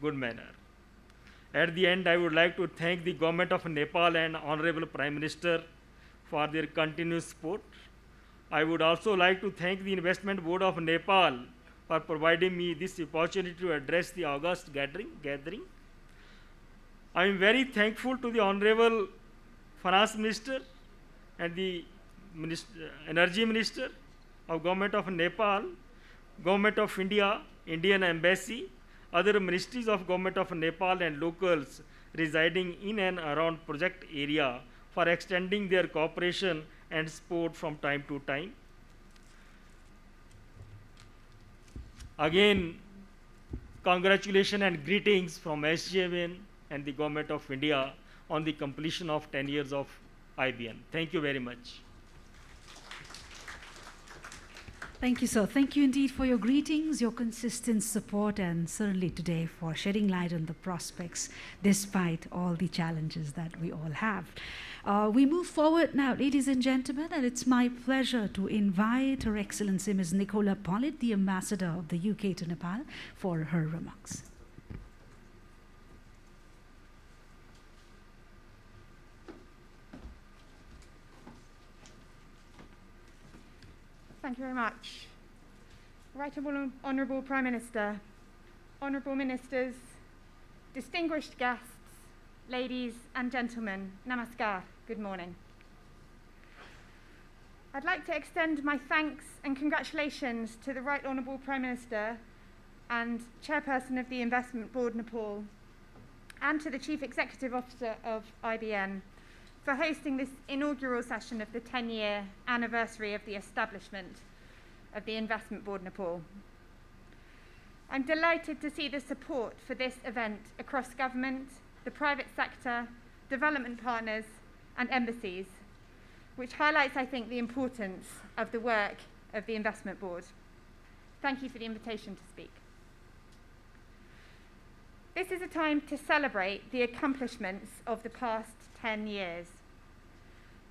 good manner. At the end, I would like to thank the government of Nepal and Honorable Prime Minister for their continuous support. I would also like to thank the Investment Board of Nepal for providing me this opportunity to address the August gathering. I am very thankful to the Honorable Finance Minister and the Energy Minister of Government of Nepal, Government of India, Indian Embassy, other ministries of Government of Nepal and locals residing in and around project area for extending their cooperation and support from time to time. Again, congratulations and greetings from SJVN and the Government of India on the completion of 10 years of IBN. Thank you very much. Thank you, sir. Thank you indeed for your greetings, your consistent support, and certainly today for shedding light on the prospects despite all the challenges that we all have. We move forward now, ladies and gentlemen, and it's my pleasure to invite Her Excellency Ms. Nicola Pollett, the Ambassador of the UK to Nepal, for her remarks. Thank you very much. Right Honourable Prime Minister, Honourable Ministers, distinguished guests, ladies and gentlemen, namaskar, good morning. I'd like to extend my thanks and congratulations to the Right Honourable Prime Minister and Chairperson of the Investment Board Nepal, and to the Chief Executive Officer of IBN for hosting this inaugural session of the 10-year anniversary of the establishment of the Investment Board Nepal. I'm delighted to see the support for this event across government, the private sector, development partners, and embassies, which highlights, I think, the importance of the work of the Investment Board. Thank you for the invitation to speak. This is a time to celebrate the accomplishments of the past 10 years,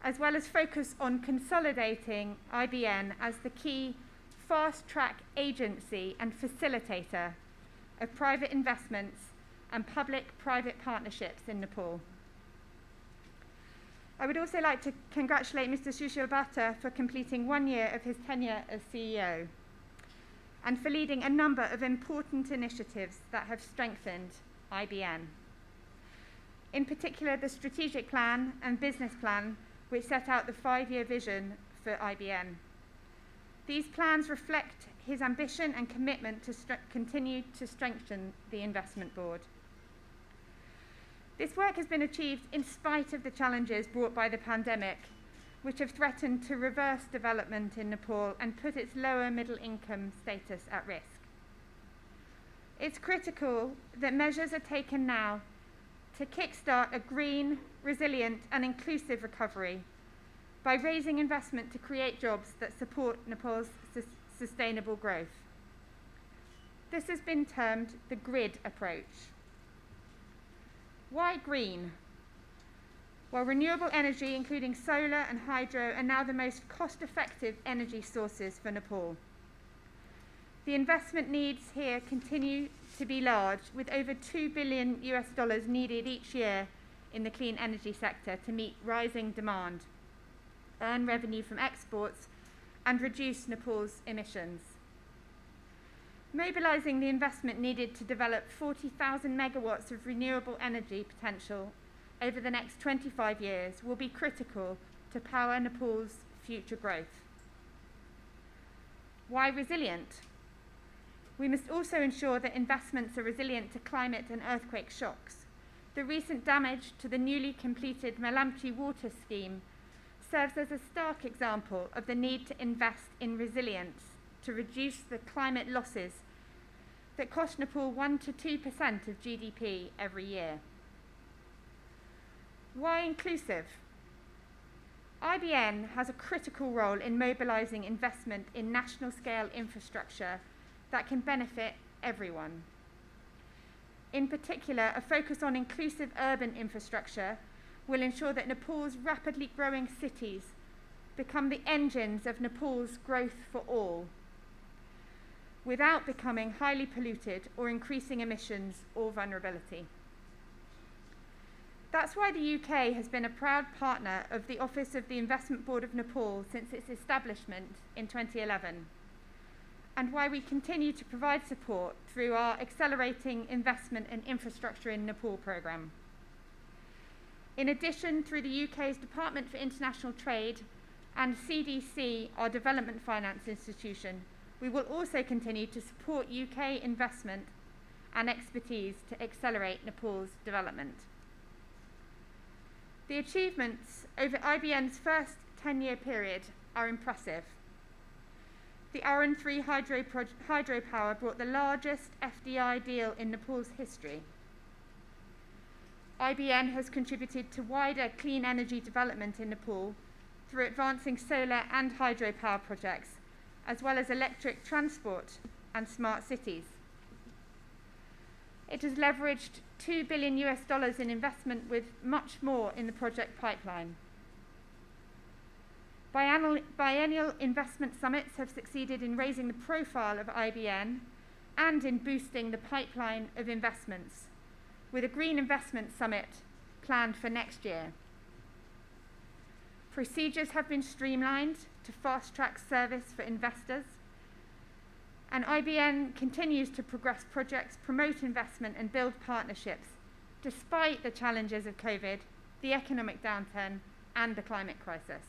as well as focus on consolidating IBN as the key fast-track agency and facilitator of private investments and public-private partnerships in Nepal. I would also like to congratulate Mr. Sushil Bhatta for completing 1 year of his tenure as CEO and for leading a number of important initiatives that have strengthened IBN. In particular, the strategic plan and business plan which set out the 5-year vision for IBN. These plans reflect his ambition and commitment to continue to strengthen the Investment Board. This work has been achieved in spite of the challenges brought by the pandemic, which have threatened to reverse development in Nepal and put its lower middle income status at risk. It's critical that measures are taken now to kickstart a green, resilient and inclusive recovery by raising investment to create jobs that support Nepal's sustainable growth. This has been termed the grid approach. Why green? Well, renewable energy, including solar and hydro, are now the most cost-effective energy sources for Nepal. The investment needs here continue to be large, with over $2 billion needed each year in the clean energy sector to meet rising demand, earn revenue from exports, and reduce Nepal's emissions. Mobilising the investment needed to develop 40,000 megawatts of renewable energy potential over the next 25 years will be critical to power Nepal's future growth. Why resilient? We must also ensure that investments are resilient to climate and earthquake shocks. The recent damage to the newly completed Melamchi water scheme serves as a stark example of the need to invest in resilience to reduce the climate losses that cost Nepal 1 to 2% of GDP every year. Why inclusive? IBN has a critical role in mobilising investment in national scale infrastructure that can benefit everyone. In particular, a focus on inclusive urban infrastructure will ensure that Nepal's rapidly growing cities become the engines of Nepal's growth for all, without becoming highly polluted or increasing emissions or vulnerability. That's why the UK has been a proud partner of the Office of the Investment Board of Nepal since its establishment in 2011, and why we continue to provide support through our Accelerating Investment and Infrastructure in Nepal programme. In addition, through the UK's Department for International Trade and CDC, our development finance institution, we will also continue to support UK investment and expertise to accelerate Nepal's development. The achievements over IBN's first 10-year period are impressive. The Arun-3 hydropower brought the largest FDI deal in Nepal's history. IBN has contributed to wider clean energy development in Nepal through advancing solar and hydropower projects, as well as electric transport and smart cities. It has leveraged $2 billion in investment, with much more in the project pipeline. Biennial investment summits have succeeded in raising the profile of IBN and in boosting the pipeline of investments, with a Green Investment Summit planned for next year. Procedures have been streamlined to fast-track service for investors, and IBN continues to progress projects, promote investment and build partnerships, despite the challenges of COVID, the economic downturn and the climate crisis.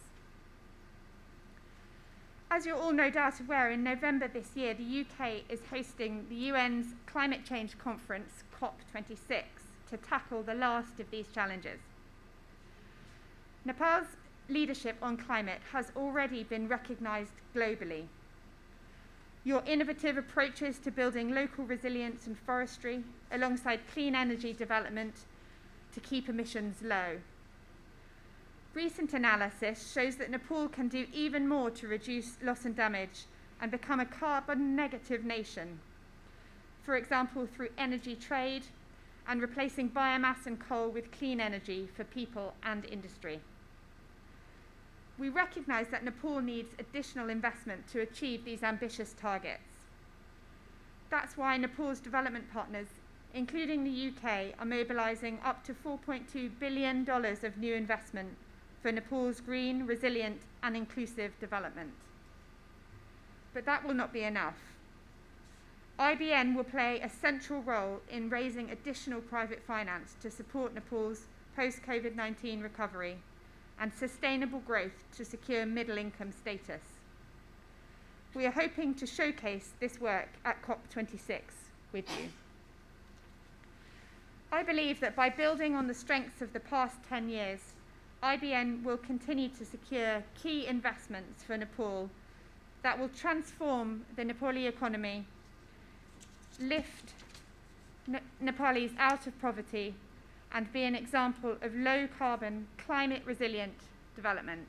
As you're all no doubt aware, in November this year, the UK is hosting the UN's Climate Change Conference, COP26, to tackle the last of these challenges. Nepal's leadership on climate has already been recognised globally. Your innovative approaches to building local resilience and forestry, alongside clean energy development to keep emissions low. Recent analysis shows that Nepal can do even more to reduce loss and damage and become a carbon negative nation. For example, through energy trade and replacing biomass and coal with clean energy for people and industry. We recognise that Nepal needs additional investment to achieve these ambitious targets. That's why Nepal's development partners, including the UK, are mobilising up to $4.2 billion of new investment for Nepal's green, resilient and inclusive development. But that will not be enough. IBN will play a central role in raising additional private finance to support Nepal's post-COVID-19 recovery and sustainable growth to secure middle-income status. We are hoping to showcase this work at COP26 with you. I believe that by building on the strengths of the past 10 years, IBN will continue to secure key investments for Nepal that will transform the Nepali economy, lift Nepalis out of poverty, and be an example of low-carbon, climate-resilient development.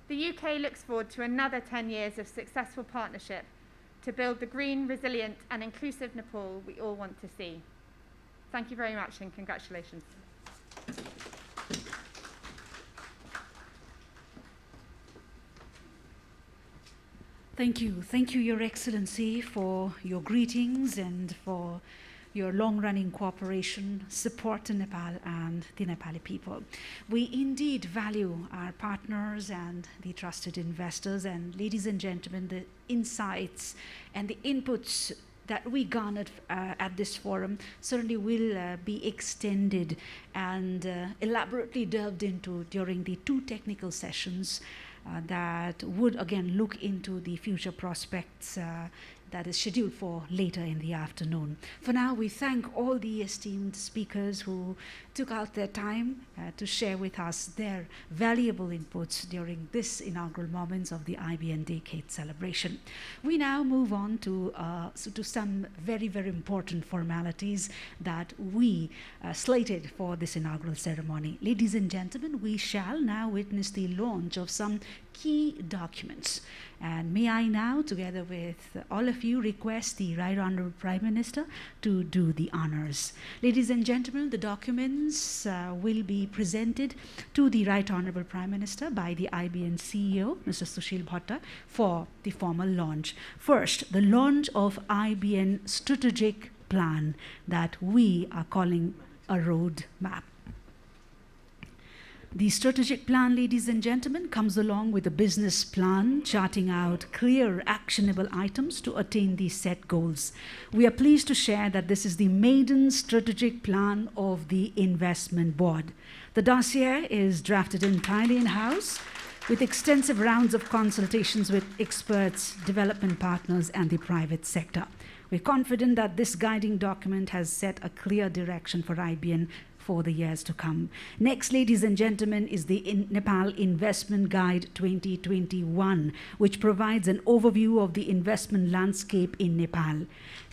The UK looks forward to another 10 years of successful partnership to build the green, resilient and inclusive Nepal we all want to see. Thank you very much and congratulations. Thank you, Your Excellency, for your greetings and for your long-running cooperation, support to Nepal and the Nepali people. We indeed value our partners and the trusted investors, and ladies and gentlemen, the insights and the inputs that we garnered at this forum certainly will be extended and elaborately delved into during the 2 technical sessions that would again look into the future prospects that is scheduled for later in the afternoon. For now, we thank all the esteemed speakers who took out their time to share with us their valuable inputs during this inaugural moments of the IBN Decade celebration. We now move on to some very, very important formalities that we slated for this inaugural ceremony. Ladies and gentlemen, we shall now witness the launch of some key documents. And may I now, together with all of you, request the Right Honourable Prime Minister to do the honours. Ladies and gentlemen, the documents will be presented to the Right Honourable Prime Minister by the IBN CEO, Mr. Sushil Bhatta, for the formal launch. First, the launch of IBN strategic plan that we are calling a road map. The strategic plan, ladies and gentlemen, comes along with a business plan charting out clear, actionable items to attain these set goals. We are pleased to share that this is the maiden strategic plan of the investment board. The dossier is drafted entirely in-house with extensive rounds of consultations with experts, development partners, and the private sector. We're confident that this guiding document has set a clear direction for IBN for the years to come. Next, ladies and gentlemen, is the Nepal Investment Guide 2021, which provides an overview of the investment landscape in Nepal.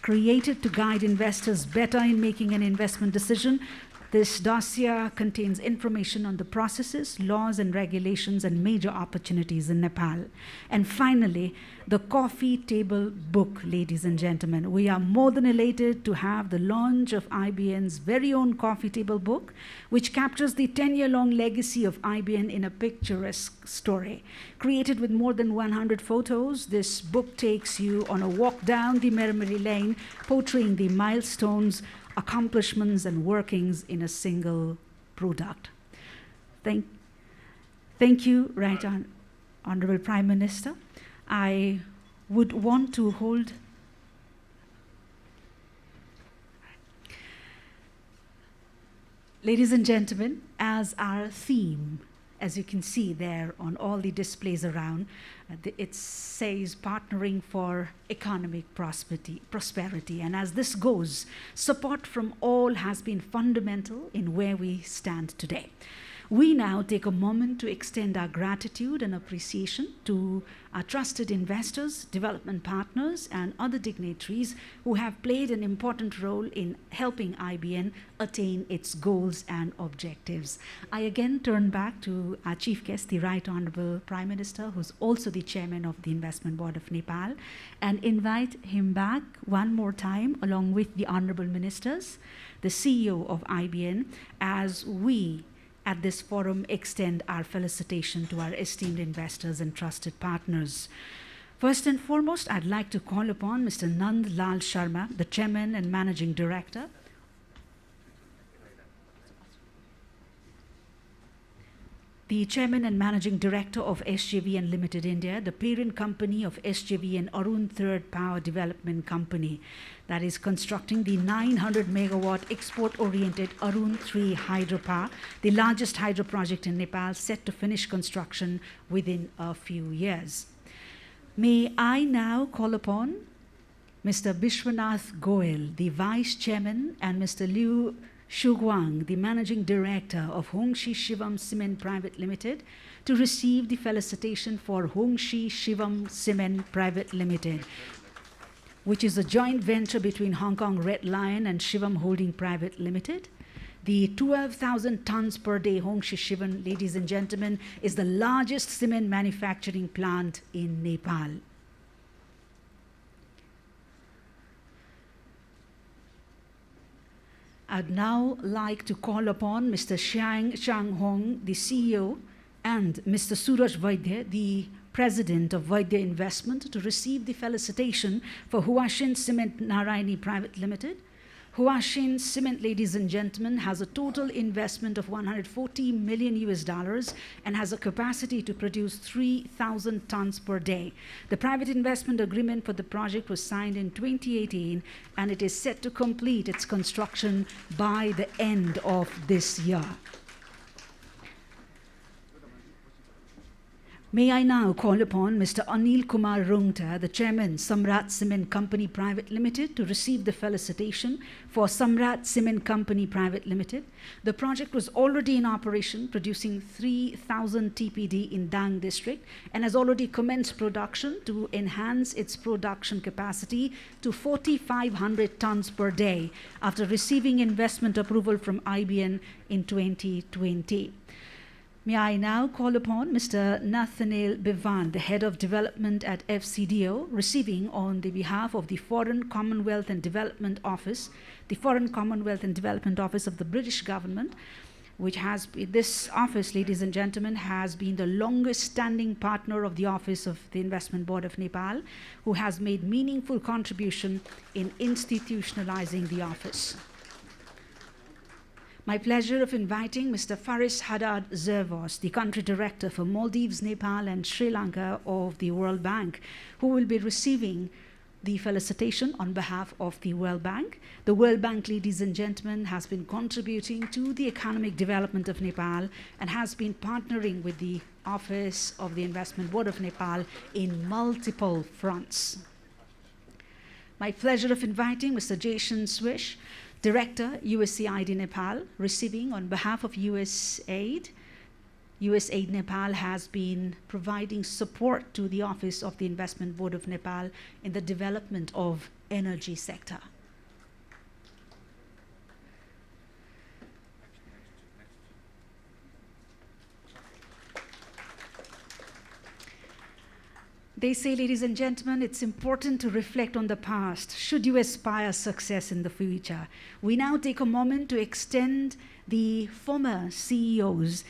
Created to guide investors better in making an investment decision, this dossier contains information on the processes, laws and regulations and major opportunities in Nepal. And finally, the coffee table book, ladies and gentlemen. We are more than elated to have the launch of IBN's very own coffee table book, which captures the 10-year-long legacy of IBN in a picturesque story. Created with more than 100 photos, this book takes you on a walk down the memory lane, portraying the milestones, accomplishments and workings in a single product. Thank you, Right Honourable Prime Minister. I would want to hold ladies and gentlemen, as our theme, as you can see there on all the displays around, it says partnering for economic prosperity. And as this goes, support from all has been fundamental in where we stand today. We now take a moment to extend our gratitude and appreciation to our trusted investors, development partners, and other dignitaries who have played an important role in helping IBN attain its goals and objectives. I again turn back to our chief guest, the Right Honourable Prime Minister, who's also the chairman of the Investment Board of Nepal, and invite him back one more time along with the honourable ministers, the CEO of IBN, as we at this forum extend our felicitation to our esteemed investors and trusted partners. First and foremost, I'd like to call upon Mr. Nand Lal Sharma, the Chairman and Managing Director. The Chairman and Managing Director of SJVN Limited India, the parent company of SJVN Arun Third Power Development Company, that is constructing the 900 megawatt export-oriented Arun 3 hydropower, the largest hydro project in Nepal, set to finish construction within a few years. May I now call upon Mr. Bishwanath Goel, the Vice Chairman, and Mr. Liu Shuguang, the Managing Director of Hongshi Shivam Cement Private Limited, to receive the felicitation for Hongshi Shivam Cement Private Limited, which is a joint venture between Hong Kong Red Lion and Shivam Holding Private Limited. The 12,000 tons per day Hongshi Shivam, ladies and gentlemen, is the largest cement manufacturing plant in Nepal. I'd now like to call upon Mr. Xiang Hong, the CEO, and Mr. Suraj Vaidya, the President of Vaidya Investment, to receive the felicitation for Huashin Cement Narayani Private Limited, Huashin Cement, ladies and gentlemen, has a total investment of $140 million and has a capacity to produce 3,000 tons per day. The private investment agreement for the project was signed in 2018 and it is set to complete its construction by the end of this year. May I now call upon Mr. Anil Kumar Rungta, the Chairman, Samrat Cement Company Private Limited, to receive the felicitation for Samrat Cement Company Private Limited. The project was already in operation, producing 3,000 TPD in Dang district and has already commenced production to enhance its production capacity to 4,500 tons per day after receiving investment approval from IBN in 2020. May I now call upon Mr. Nathaniel Bivan, the Head of Development at FCDO, receiving on the behalf of the Foreign Commonwealth and Development Office, the Foreign Commonwealth and Development Office of the British government, which has, this office, ladies and gentlemen, has been the longest standing partner of the Office of the Investment Board of Nepal, who has made meaningful contribution in institutionalizing the office. My pleasure of inviting Mr. Faris Haddad Zervos, the Country Director for Maldives, Nepal and Sri Lanka of the World Bank, who will be receiving the felicitation on behalf of the World Bank. The World Bank, ladies and gentlemen, has been contributing to the economic development of Nepal and has been partnering with the Office of the Investment Board of Nepal in multiple fronts. My pleasure of inviting Mr. Jason Swish, Director, USAID Nepal, receiving on behalf of USAID. USAID Nepal has been providing support to the Office of the Investment Board of Nepal in the development of energy sector. They say, ladies and gentlemen, it's important to reflect on the past should you aspire success in the future. We now take a moment to extend the former CEOs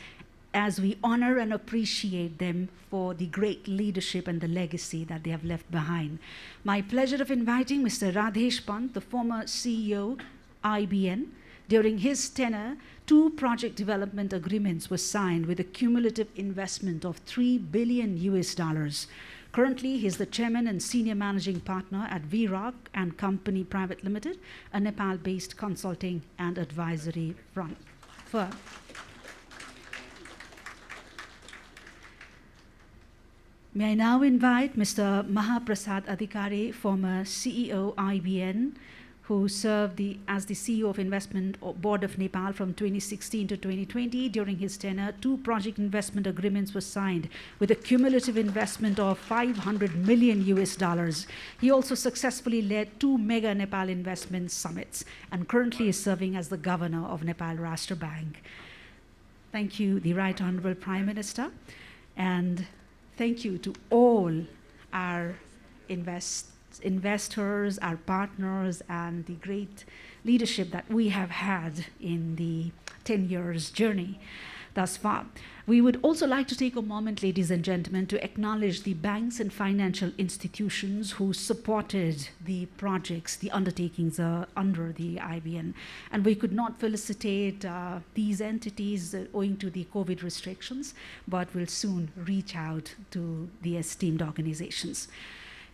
as we honor and appreciate them for the great leadership and the legacy that they have left behind. My pleasure of inviting Mr. Radhesh Pant, the former CEO, IBN. During his tenure, 2 project development agreements were signed with a cumulative investment of $3 billion. Currently, he is the chairman and senior managing partner at VRock and Company Private Limited, a Nepal-based consulting and advisory firm. May I now invite Mr. Mahaprasad Adhikari, former CEO IBN, who served as the CEO of Investment Board of Nepal from 2016 to 2020. During his tenure, 2 project investment agreements were signed with a cumulative investment of $500 million. He also successfully led 2 mega Nepal investment summits and currently is serving as the governor of Nepal Rashtra Bank. Thank you, the Right Honorable Prime Minister, and thank you to all our investors, our partners, and the great leadership that we have had in the 10 years journey thus far. We would also like to take a moment, ladies and gentlemen, to acknowledge the banks and financial institutions who supported the projects, the undertakings under the IBN. And we could not felicitate these entities owing to the COVID restrictions, but will soon reach out to the esteemed organizations.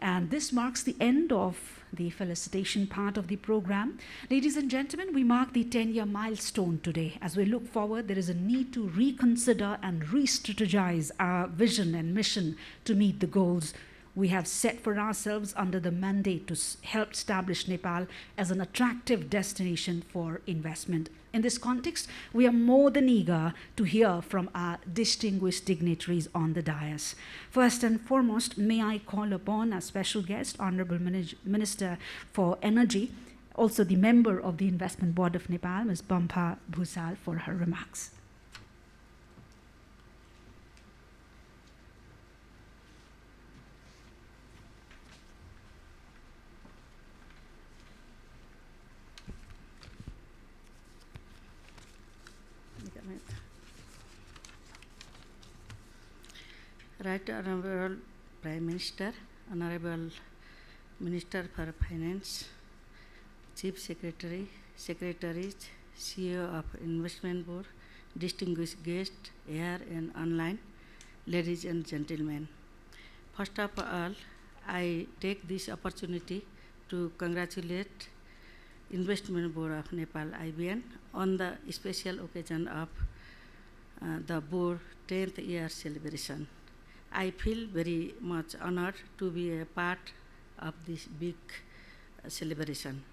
And this marks the end of the felicitation part of the program. Ladies and gentlemen, we mark the 10-year milestone today. As we look forward, there is a need to reconsider and re-strategize our vision and mission to meet the goals we have set for ourselves under the mandate to help establish Nepal as an attractive destination for investment. In this context, we are more than eager to hear from our distinguished dignitaries on the dais. First and foremost, may I call upon our special guest, Honorable Minister for Energy, also the member of the Investment Board of Nepal, Ms. Bampa Bhusal, for her remarks. Right Honorable Prime Minister, Honorable Minister for Finance, Chief Secretary, Secretaries, CEO of Investment Board, distinguished guests here and online, ladies and gentlemen. First of all, I take this opportunity to congratulate Investment Board of Nepal, IBN, on the special occasion of the board 10th year celebration. I feel very much honored to be a part of this big celebration.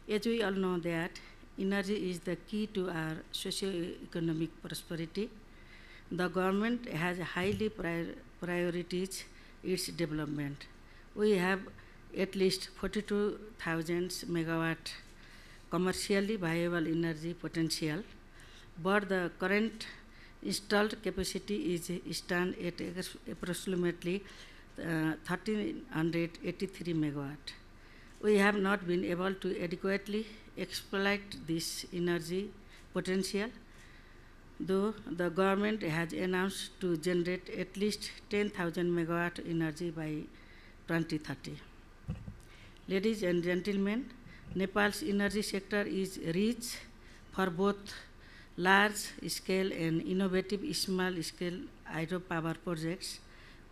As we all know that energy is the key to our socio-economic prosperity. The government has highly prioritized its development. We have at least 42,000 megawatt commercially viable energy potential, but the current installed capacity is stand at approximately 1,383 megawatt. We have not been able to adequately exploit this energy potential, though the government has announced to generate at least 10,000 megawatt energy by 2030. Ladies and gentlemen, Nepal's energy sector is rich for both large-scale and innovative small-scale hydropower projects.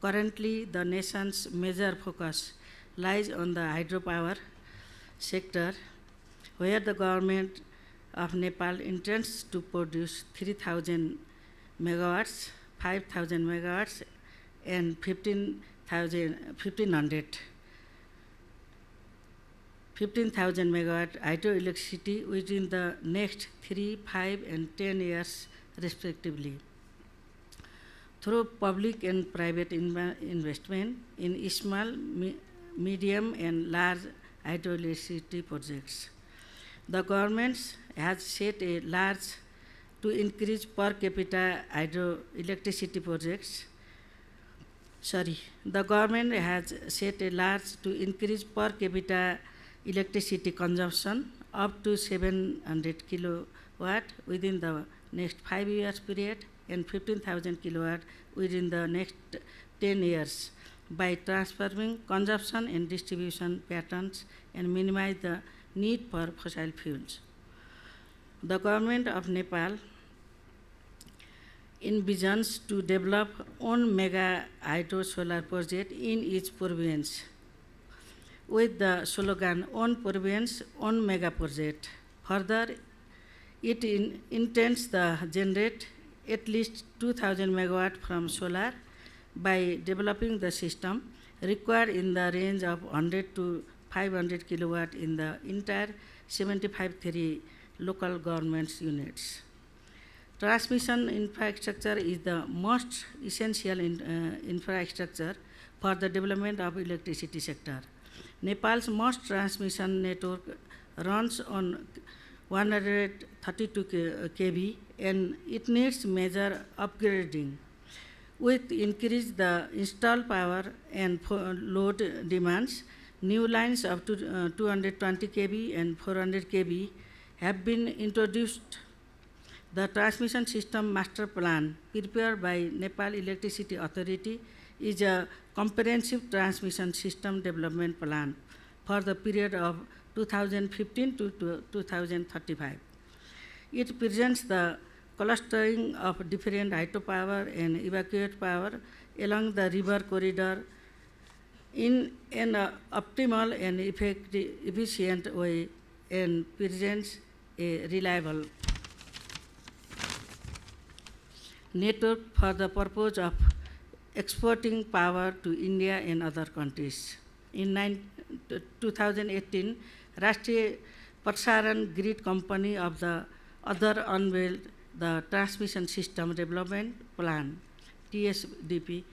Currently, the nation's major focus lies on the hydropower sector, where the government of Nepal intends to produce 3,000 megawatts, 5,000 megawatts, and 15,000 megawatt hydroelectricity within the next 3, 5, and 10 years, respectively, through public and private investment in small, medium, and large hydroelectricity projects. The government has set a large to increase per capita hydroelectricity projects. The government has set a large to increase per capita electricity consumption up to 700 kilowatt within the next 5 years period and 15,000 kilowatt within the next 10 years by transforming consumption and distribution patterns and minimize the need for fossil fuels. The government of Nepal envisions to develop one mega hydro solar project in each province with the slogan "One Province, One Mega Project." Further, it intends to generate at least 2,000 megawatt from solar by developing the system required in the range of 100 to 500 kilowatt in the entire 75 local governments units. Transmission infrastructure is the most essential infrastructure for the development of electricity sector. Nepal's most transmission network runs on 132 kV and it needs major upgrading. With increase the installed power and load demands, new lines up to 220 kV and 400 kV have been introduced. The transmission system master plan prepared by Nepal Electricity Authority is a comprehensive transmission system development plan for the period of 2015 to 2035. It presents the clustering of different hydropower and evacuate power along the river corridor in an optimal and efficient way and presents a reliable network for the purpose of exporting power to India and other countries. In 2018, Rashtriya Prasaran Grid Company of the other unveiled the Transmission System Development Plan, TSDP,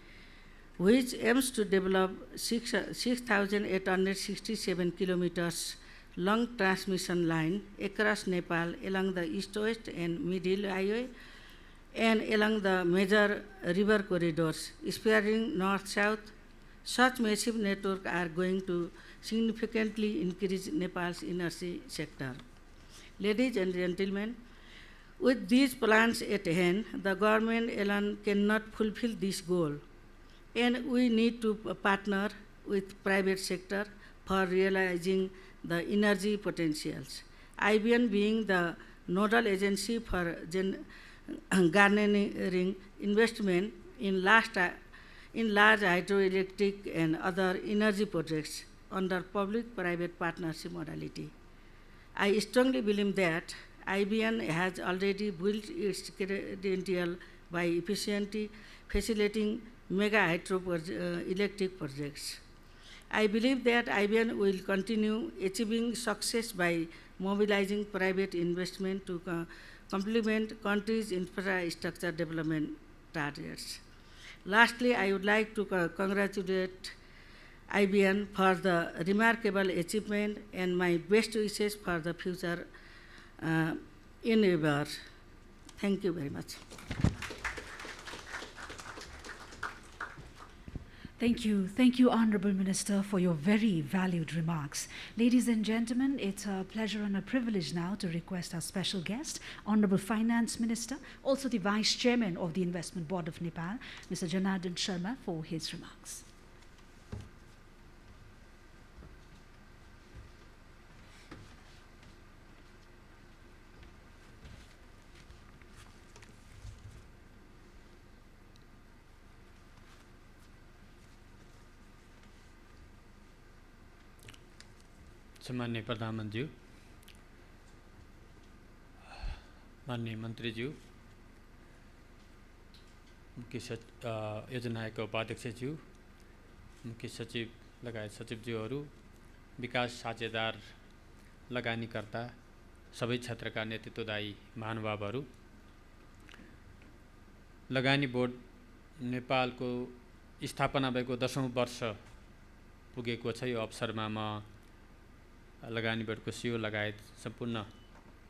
which aims to develop 6,867 kilometers long transmission line across Nepal along the east-west and middle highway and along the major river corridors, sparing north-south. Such massive networks are going to significantly increase Nepal's energy sector. Ladies and gentlemen, with these plans at hand, the government alone cannot fulfill this goal, and we need to partner with private sector for realizing the energy potentials. IBN being the nodal agency for garnering investment in large hydroelectric and other energy projects under public-private partnership modality. I strongly believe that IBN has already built its credential by efficiently facilitating mega hydroelectric projects. I believe that IBN will continue achieving success by mobilizing private investment to complement countries' infrastructure development targets. Lastly, I would like to congratulate IBN for the remarkable achievement and my best wishes for the future endeavors. Thank you very much. Thank you, Honourable Minister, for your very valued remarks. Ladies and gentlemen, it's a pleasure and a privilege now to request our special guest, Honourable Finance Minister, also the Vice Chairman of the Investment Board of Nepal, Mr. Janardhan Sharma, for his remarks. सम्माननीय प्रधानमन्त्री, माननीय मन्त्रीज्यू, मुख्य योजना आयोगका उपाध्यक्षज्यू, मुख्य सचिव लगायत सचिवज्यूहरू, विकास साझेदार, लगानीकर्ता, सबै क्षेत्रका नेतृत्वदायी महानुभावहरू, लगानी बोर्ड नेपालको स्थापना भएको 10औं वर्ष पुगेको छ। यो अवसरमा म लगानी बोर्डको सिओ लगायत सम्पूर्ण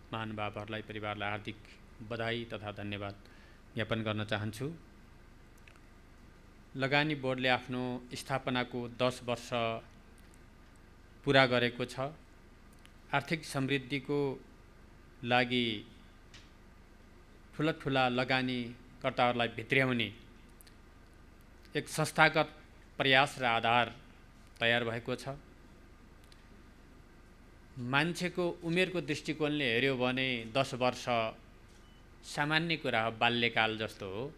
महानुभावहरूलाई, परिवारलाई हार्दिक बधाई तथा धन्यवाद ज्ञापन गर्न चाहन्छु। लगानी बोर्डले आफ्नो स्थापनाको 10 वर्ष पुरा गरेको छ। आर्थिक समृद्धिको लागि ठुला लगानीकर्ताहरूलाई भित्र्याउने एक संस्थागत प्रयास र आधार तयार भएको छ। मान्छेको उमेरको दृष्टिकोणले हेर्यो भने 10 वर्ष सामान्य कुरा हो, बाल्यकाल जस्तो हो।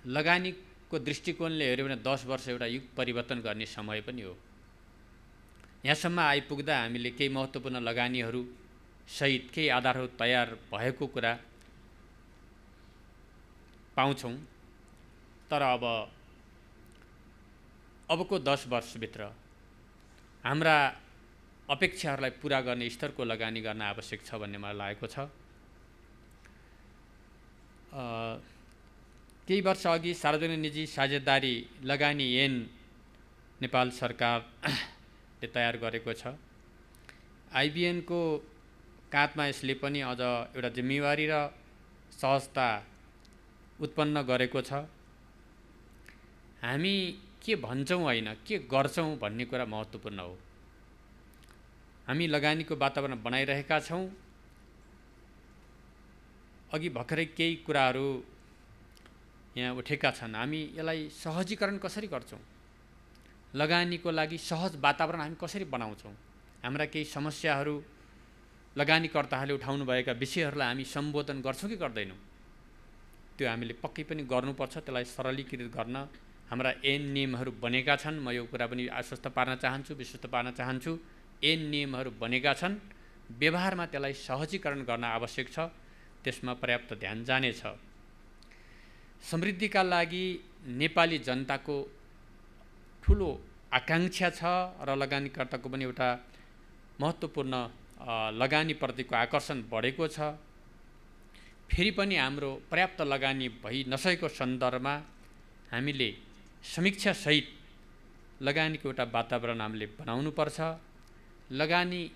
लगानीको दृष्टिकोणले हेर्यो भने 10 वर्ष एउटा युग परिवर्तन गर्ने समय पनि हो। यहाँसम्म आइपुग्दा हामीले केही महत्त्वपूर्ण लगानीहरू सहित केही आधारहरू तयार भएको कुरा पाउँछौँ। तर अबको 10 वर्षभित्र हाम्रा अपेक्षाहरूलाई पूरा गर्ने स्तरको लगानी गर्न आवश्यक छ भन्ने मलाई लागेको छ। केही वर्ष अघि सार्वजनिक निजी साझेदारी लगानी ऐन नेपाल सरकारले तयार गरेको छ। आइबिएन को काँधमा यसले पनि अझ एउटा जिम्मेवारी र सहजता उत्पन्न गरेको छ। हामी के भन्छौँ हैन, के गर्छौँ भन्ने कुरा महत्त्वपूर्ण हो। हामी लगानीको वातावरण बनाइरहेका छौँ। अघि भर्खरै केही कुराहरू यहाँ उठेका छन्। हामी यसलाई सहजीकरण कसरी गर्छौँ, लगानीको लागि सहज वातावरण हामी कसरी बनाउँछौँ, हाम्रा केही समस्याहरू लगानीकर्ताहरूले उठाउनुभएका विषयहरूलाई हामी सम्बोधन गर्छौँ कि गर्दैनौँ, त्यो हामीले पक्कै पनि गर्नुपर्छ। त्यसलाई सरलीकृत गर्न हाम्रा ऐन नियमहरू बनेका छन्। म यो कुरा पनि आश्वस्त पार्न चाहन्छु, विश्वस्त पार्न चाहन्छु। ऐन नियमहरू बनेका छन्, व्यवहारमा त्यसलाई सहजीकरण गर्न आवश्यक छ। त्यसमा पर्याप्त ध्यान जानेछ। समृद्धिका लागि नेपाली जनताको ठुलो आकांक्षा छ र लगानीकर्ताको पनि एउटा महत्त्वपूर्ण लगानीप्रतिको आकर्षण बढेको छ। फेरि पनि हाम्रो पर्याप्त लगानी भइ नसकेको सन्दर्भमा हामीले समीक्षासहित लगानीको एउटा वातावरण हामीले बनाउनुपर्छ। लगानी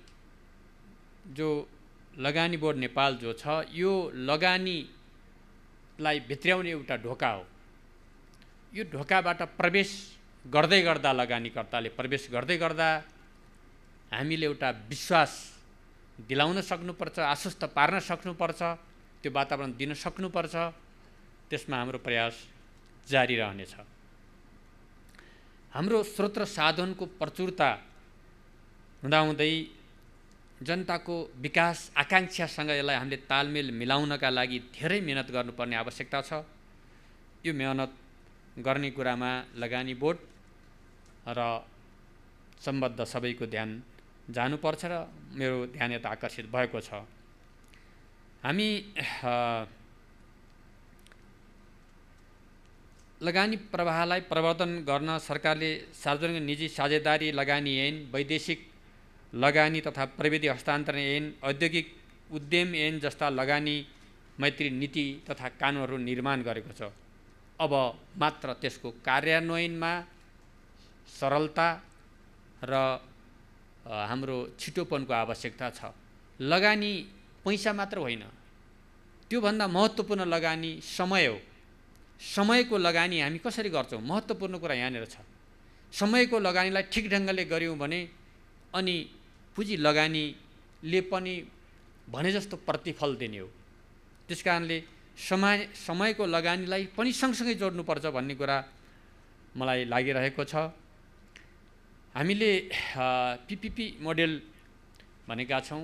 बोर्ड नेपाल जो छ, यो लगानीलाई भित्र्याउने एउटा ढोका हो। यो ढोकाबाट प्रवेश गर्दै गर्दा, लगानीकर्ताले प्रवेश गर्दै गर्दा हामीले एउटा विश्वास दिलाउन सक्नुपर्छ, आश्वस्त पार्न सक्नुपर्छ, त्यो वातावरण दिन सक्नुपर्छ। त्यसमा हाम्रो प्रयास जारी रहनेछ। हाम्रो स्रोत र साधनको प्रचुरता हुँदाहुँदै जनताको विकास आकांक्षासँग यसलाई हामीले तालमेल मिलाउनका लागि धेरै मेहनत गर्नुपर्ने आवश्यकता छ। यो मेहनत गर्ने कुरामा लगानी बोर्ड र सम्बद्ध सबैको ध्यान जानुपर्छ र मेरो ध्यान यता आकर्षित भएको छ। हामी लगानी प्रवाहलाई प्रवर्धन गर्न सरकारले सार्वजनिक निजी साझेदारी लगानी ऐन, वैदेशिक लगानी तथा प्रविधि हस्तान्तरण ऐन, औद्योगिक उद्यम ऐन जस्ता लगानी मैत्री नीति तथा कानुनहरू निर्माण गरेको छ। अब मात्र त्यसको कार्यान्वयनमा सरलता र हाम्रो छिटोपनको आवश्यकता छ। लगानी पैसा मात्र होइन, त्योभन्दा महत्त्वपूर्ण लगानी समय हो। समयको लगानी हामी कसरी गर्छौँ, महत्त्वपूर्ण कुरा यहाँनिर छ। समयको लगानीलाई ठिक ढङ्गले गऱ्यौँ भने अनि पुँजी लगानीले पनि भने जस्तो प्रतिफल दिने हो। त्यसकारणले समयको लगानीलाई पनि सँगसँगै जोड्नुपर्छ भन्ने कुरा मलाई लागिरहेको छ। हामीले PPP मोडेल भनेका छौँ।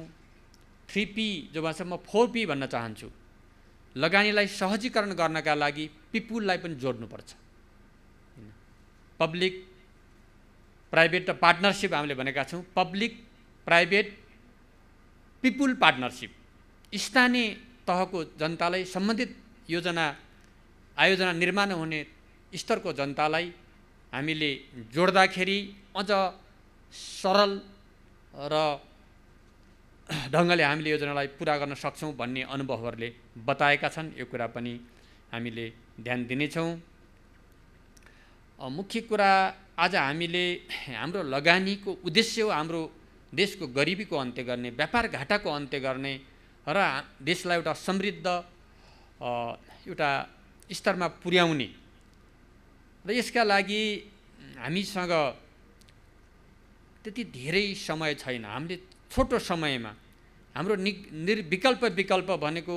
3P जो भन्छ म 4P भन्न चाहन्छु। लगानीलाई सहजीकरण गर्नका लागि पिपुललाई पनि जोड्नुपर्छ। पब्लिक प्राइभेट र पार्टनरसिप हामीले भनेका छौँ। Public private people partnership. स्थानीय तहको जनतालाई सम्बन्धित आयोजना निर्माण हुने स्तरको जनतालाई हामीले जोड्दाखेरि अझ सरल र ढङ्गले हामीले योजनालाई पुरा गर्न सक्छौँ भन्ने अनुभवहरूले बताएका छन्। यो कुरा पनि हामीले ध्यान दिनेछौँ। मुख्य कुरा आज हामीले हाम्रो लगानीको उद्देश्य हो हाम्रो देशको गरिबीको अन्त्य गर्ने, व्यापार घाटाको अन्त्य गर्ने र देशलाई एउटा समृद्ध एउटा स्तरमा पुर्याउने। र यसका लागि हामीसँग त्यति धेरै समय छैन। हामीले छोटो समयमा हाम्रो विकल्प भनेको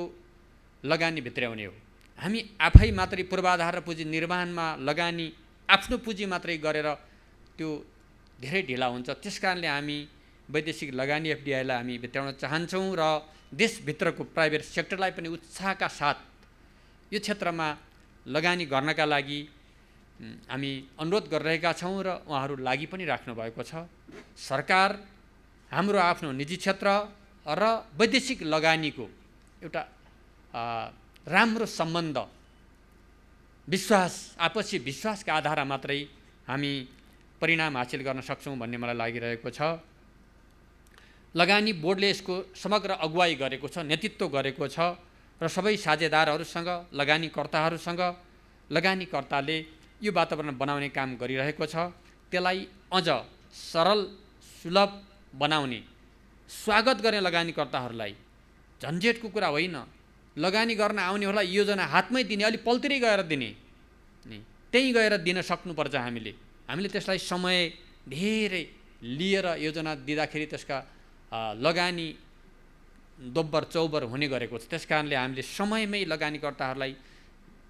लगानी भित्र्याउने हो। हामी आफै मात्रै पूर्वाधार र पुँजी निर्माणमा लगानी आफ्नो पुँजी मात्रै गरेर त्यो धेरै ढिला हुन्छ। त्यसकारणले हामी वैदेशिक लगानी FDIलाई हामी भित्र्याउन चाहन्छौँ र देशभित्रको प्राइभेट सेक्टरलाई पनि उत्साहका साथ यो क्षेत्रमा लगानी गर्नका लागि हामी अनुरोध गरिरहेका छौँ र उहाँहरू लागि पनि राख्नु भएको छ। सरकार, हाम्रो आफ्नो निजी क्षेत्र र वैदेशिक लगानीको एउटा राम्रो सम्बन्ध, विश्वास, आपसी विश्वासका आधारमा मात्रै हामी परिणाम हासिल गर्न सक्छौँ भन्ने मलाई लागिरहेको छ। लगानी बोर्डले यसको समग्र अगुवाई गरेको छ, नेतृत्व गरेको छ र सबै साझेदारहरूसँग, लगानीकर्ताहरूसँग लगानीकर्ताले यो वातावरण बनाउने काम गरिरहेको छ। त्यसलाई अझ सरल, सुलभ बनाउने, स्वागत गर्ने लगानीकर्ताहरूलाई झन्झेटको कुरा होइन। लगानी गर्न आउनेहरूलाई योजना हातमै दिने, अलि पल्तिरै गएर दिने, त्यहीँ गएर दिन सक्नुपर्छ। हामीले त्यसलाई समय धेरै लिएर योजना दिँदाखेरि त्यसका लगानी दोब्बर चौबर हुने गरेको छ। त्यसकारणले हामीले समयमै लगानीकर्ताहरूलाई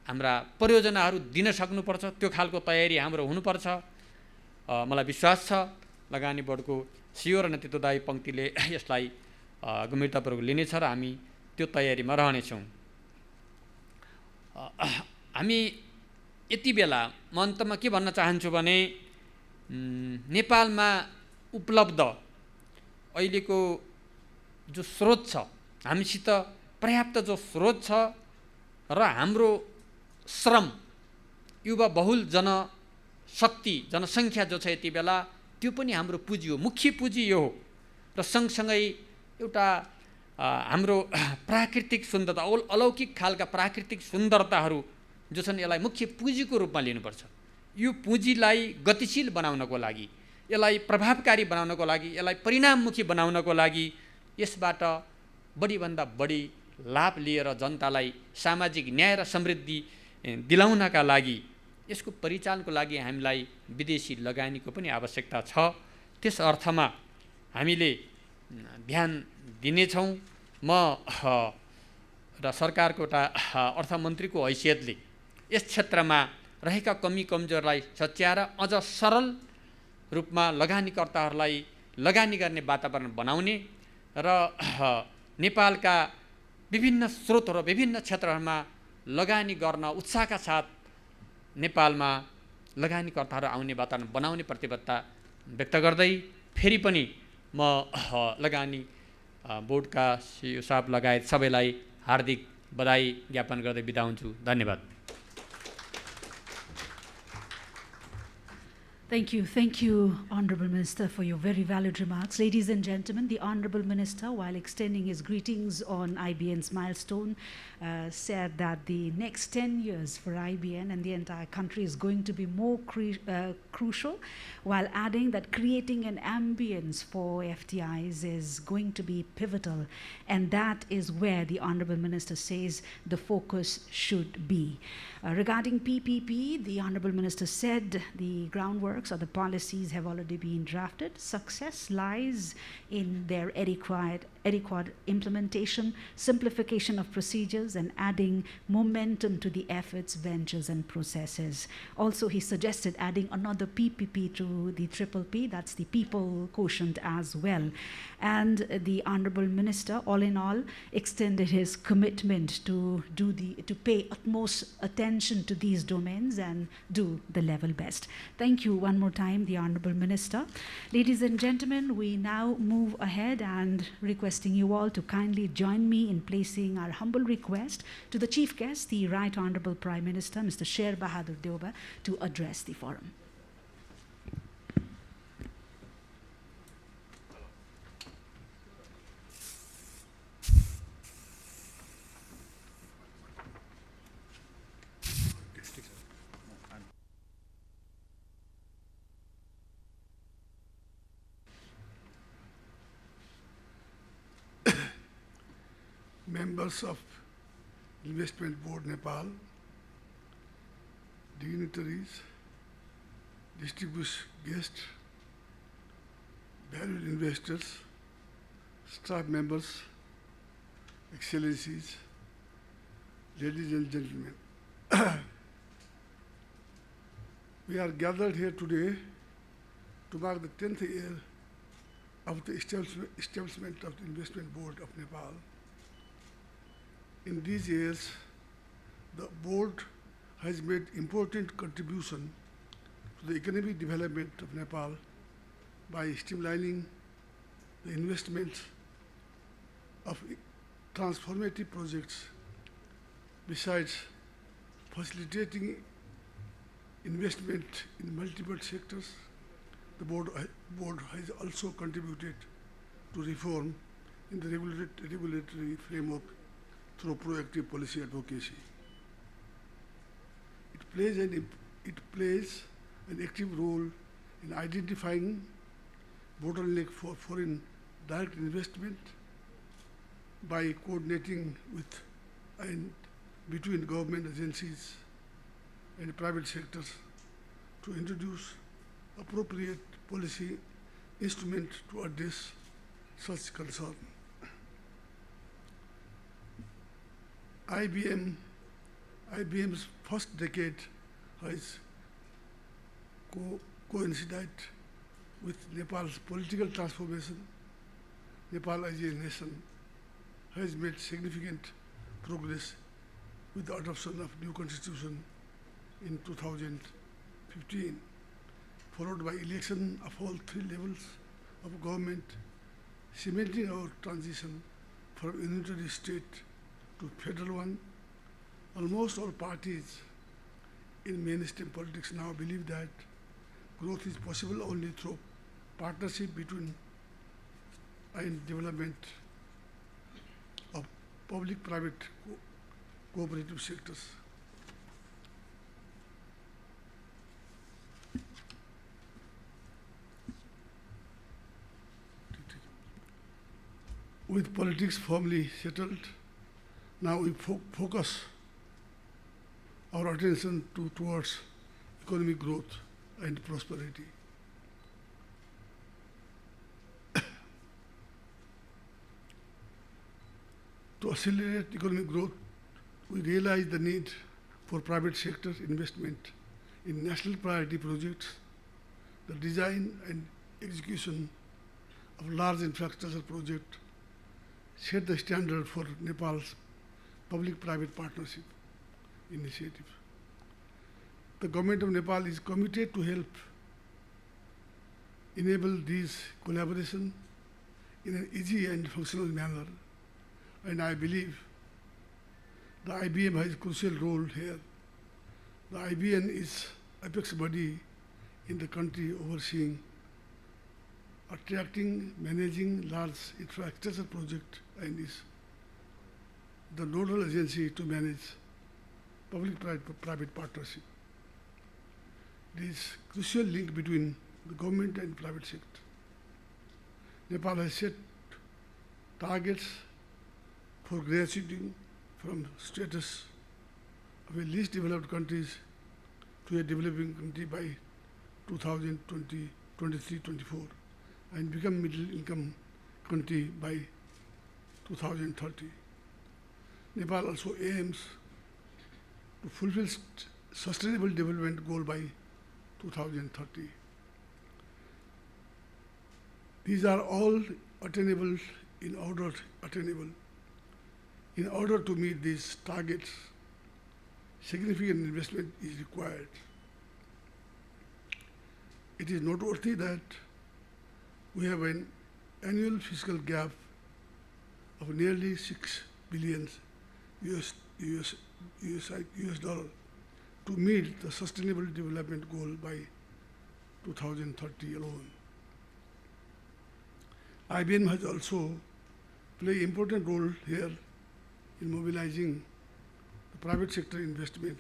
हाम्रा परियोजनाहरू दिन सक्नुपर्छ। त्यो खालको तयारी हाम्रो हुनुपर्छ। मलाई विश्वास छ लगानी बोर्डको CEO र नेतृत्वदायी पङ्क्तिले यसलाई गम्भीरतापूर्वक लिनेछ र हामी त्यो तयारीमा रहनेछौँ। हामी यति बेला म अन्तमा के भन्न चाहन्छु भने नेपालमा उपलब्ध अहिलेको जो स्रोत छ, हामीसित पर्याप्त जो स्रोत छ र हाम्रो श्रम, युवा बहुल जनशक्ति, जनसङ्ख्या जो छ यति बेला, त्यो पनि हाम्रो पुँजी हो, मुख्य पुँजी यो हो। र सँगसँगै एउटा हाम्रो प्राकृतिक सुन्दरता, अलौकिक खालका प्राकृतिक सुन्दरताहरू जो छन् यसलाई मुख्य पुँजीको रूपमा लिनुपर्छ। यो पुँजीलाई गतिशील बनाउनको लागि, यसलाई प्रभावकारी बनाउनको लागि, यसलाई परिणाममुखी बनाउनको लागि यसबाट बढीभन्दा बढी लाभ लिएर जनतालाई सामाजिक न्याय र समृद्धि दिलाउनका लागि, यसको परिचालनको लागि हामीलाई विदेशी लगानीको पनि आवश्यकता छ। त्यस अर्थमा हामीले ध्यान दिनेछौँ। म र सरकारको एउटा अर्थमन्त्रीको हैसियतले यस क्षेत्रमा रहेका कमी कमजोरलाई सच्याएर अझ सरल रूपमा लगानीकर्ताहरूलाई लगानी गर्ने वातावरण बनाउने र नेपालका विभिन्न स्रोतहरू विभिन्न क्षेत्रहरूमा लगानी गर्न उत्साहका साथ नेपालमा लगानीकर्ताहरू आउने वातावरण बनाउने प्रतिबद्धता व्यक्त गर्दै फेरि पनि म लगानी बोर्डका सिइओ साहब लगायत सबैलाई हार्दिक बधाई ज्ञापन गर्दै बिदा हुन्छु। धन्यवाद। Thank you, Honourable Minister, for your very valid remarks. Ladies and gentlemen, the Honourable Minister, while extending his greetings on IBN's milestone, said that the next 10 years for IBN and the entire country is going to be more crucial, while adding that creating an ambience for FDIs is going to be pivotal, and that is where the Honourable Minister says the focus should be. Regarding PPP, the Honourable Minister said the groundworks or the policies have already been drafted. Success lies in their adequate implementation, simplification of procedures, and adding momentum to the efforts, ventures, and processes. Also, he suggested adding another PPP to the triple P, that's the people quotient as well. And the Honourable Minister, all in all, extended his commitment to pay utmost attention to these domains and do the level best. Thank you one more time, the Honourable Minister. Ladies and gentlemen, we now move ahead and requesting you all to kindly join me in placing our humble request to the Chief Guest, the Right Honourable Prime Minister, Mr. Sher Bahadur Deuba, to address the forum. Members of Investment Board Nepal, dignitaries, distinguished guests, valued investors, staff members, excellencies, ladies and gentlemen. We are gathered here today to mark the 10th year of the establishment of the Investment Board of Nepal. In these years, the board has made important contribution to the economic development of Nepal by streamlining the investments of transformative projects. Besides facilitating investment in multiple sectors, the board has also contributed to reform in the regulatory framework through proactive policy advocacy. It plays an active role in identifying bottleneck for foreign direct investment by coordinating with and between government agencies and private sectors to introduce appropriate policy instruments to address such concern. IBM's first decade has coincided with Nepal's political transformation. Nepal as a nation has made significant progress with the adoption of new constitution in 2015, followed by election of all three levels of government, cementing our transition from unitary state to federal one. Almost all parties in mainstream politics now believe that growth is possible only through partnership between and development of public-private cooperative sectors. With politics firmly settled, now we focus our attention towards economic growth and prosperity. To accelerate economic growth, we realize the need for private sector investment in national priority projects, the design and execution of large infrastructure projects, set the standard for Nepal's public-private partnership initiative. The government of Nepal is committed to help enable these collaboration in an easy and functional manner, and I believe the IBM has a crucial role here. The IBM is apex body in the country overseeing attracting, managing large infrastructure projects and is the nodal agency to manage public-private partnership. There is crucial link between the government and private sector. Nepal has set targets for graduating from status of a least developed countries to a developing country by 2023-24 and become middle income country by 2030. Nepal also aims to fulfill sustainable development goal by 2030. These are all attainable. In order to meet these targets, significant investment is required. It is noteworthy that we have an annual fiscal gap of nearly $6 billion US dollar to meet the sustainable development goal by 2030 alone. IBM has also played an important role here in mobilizing the private sector investment,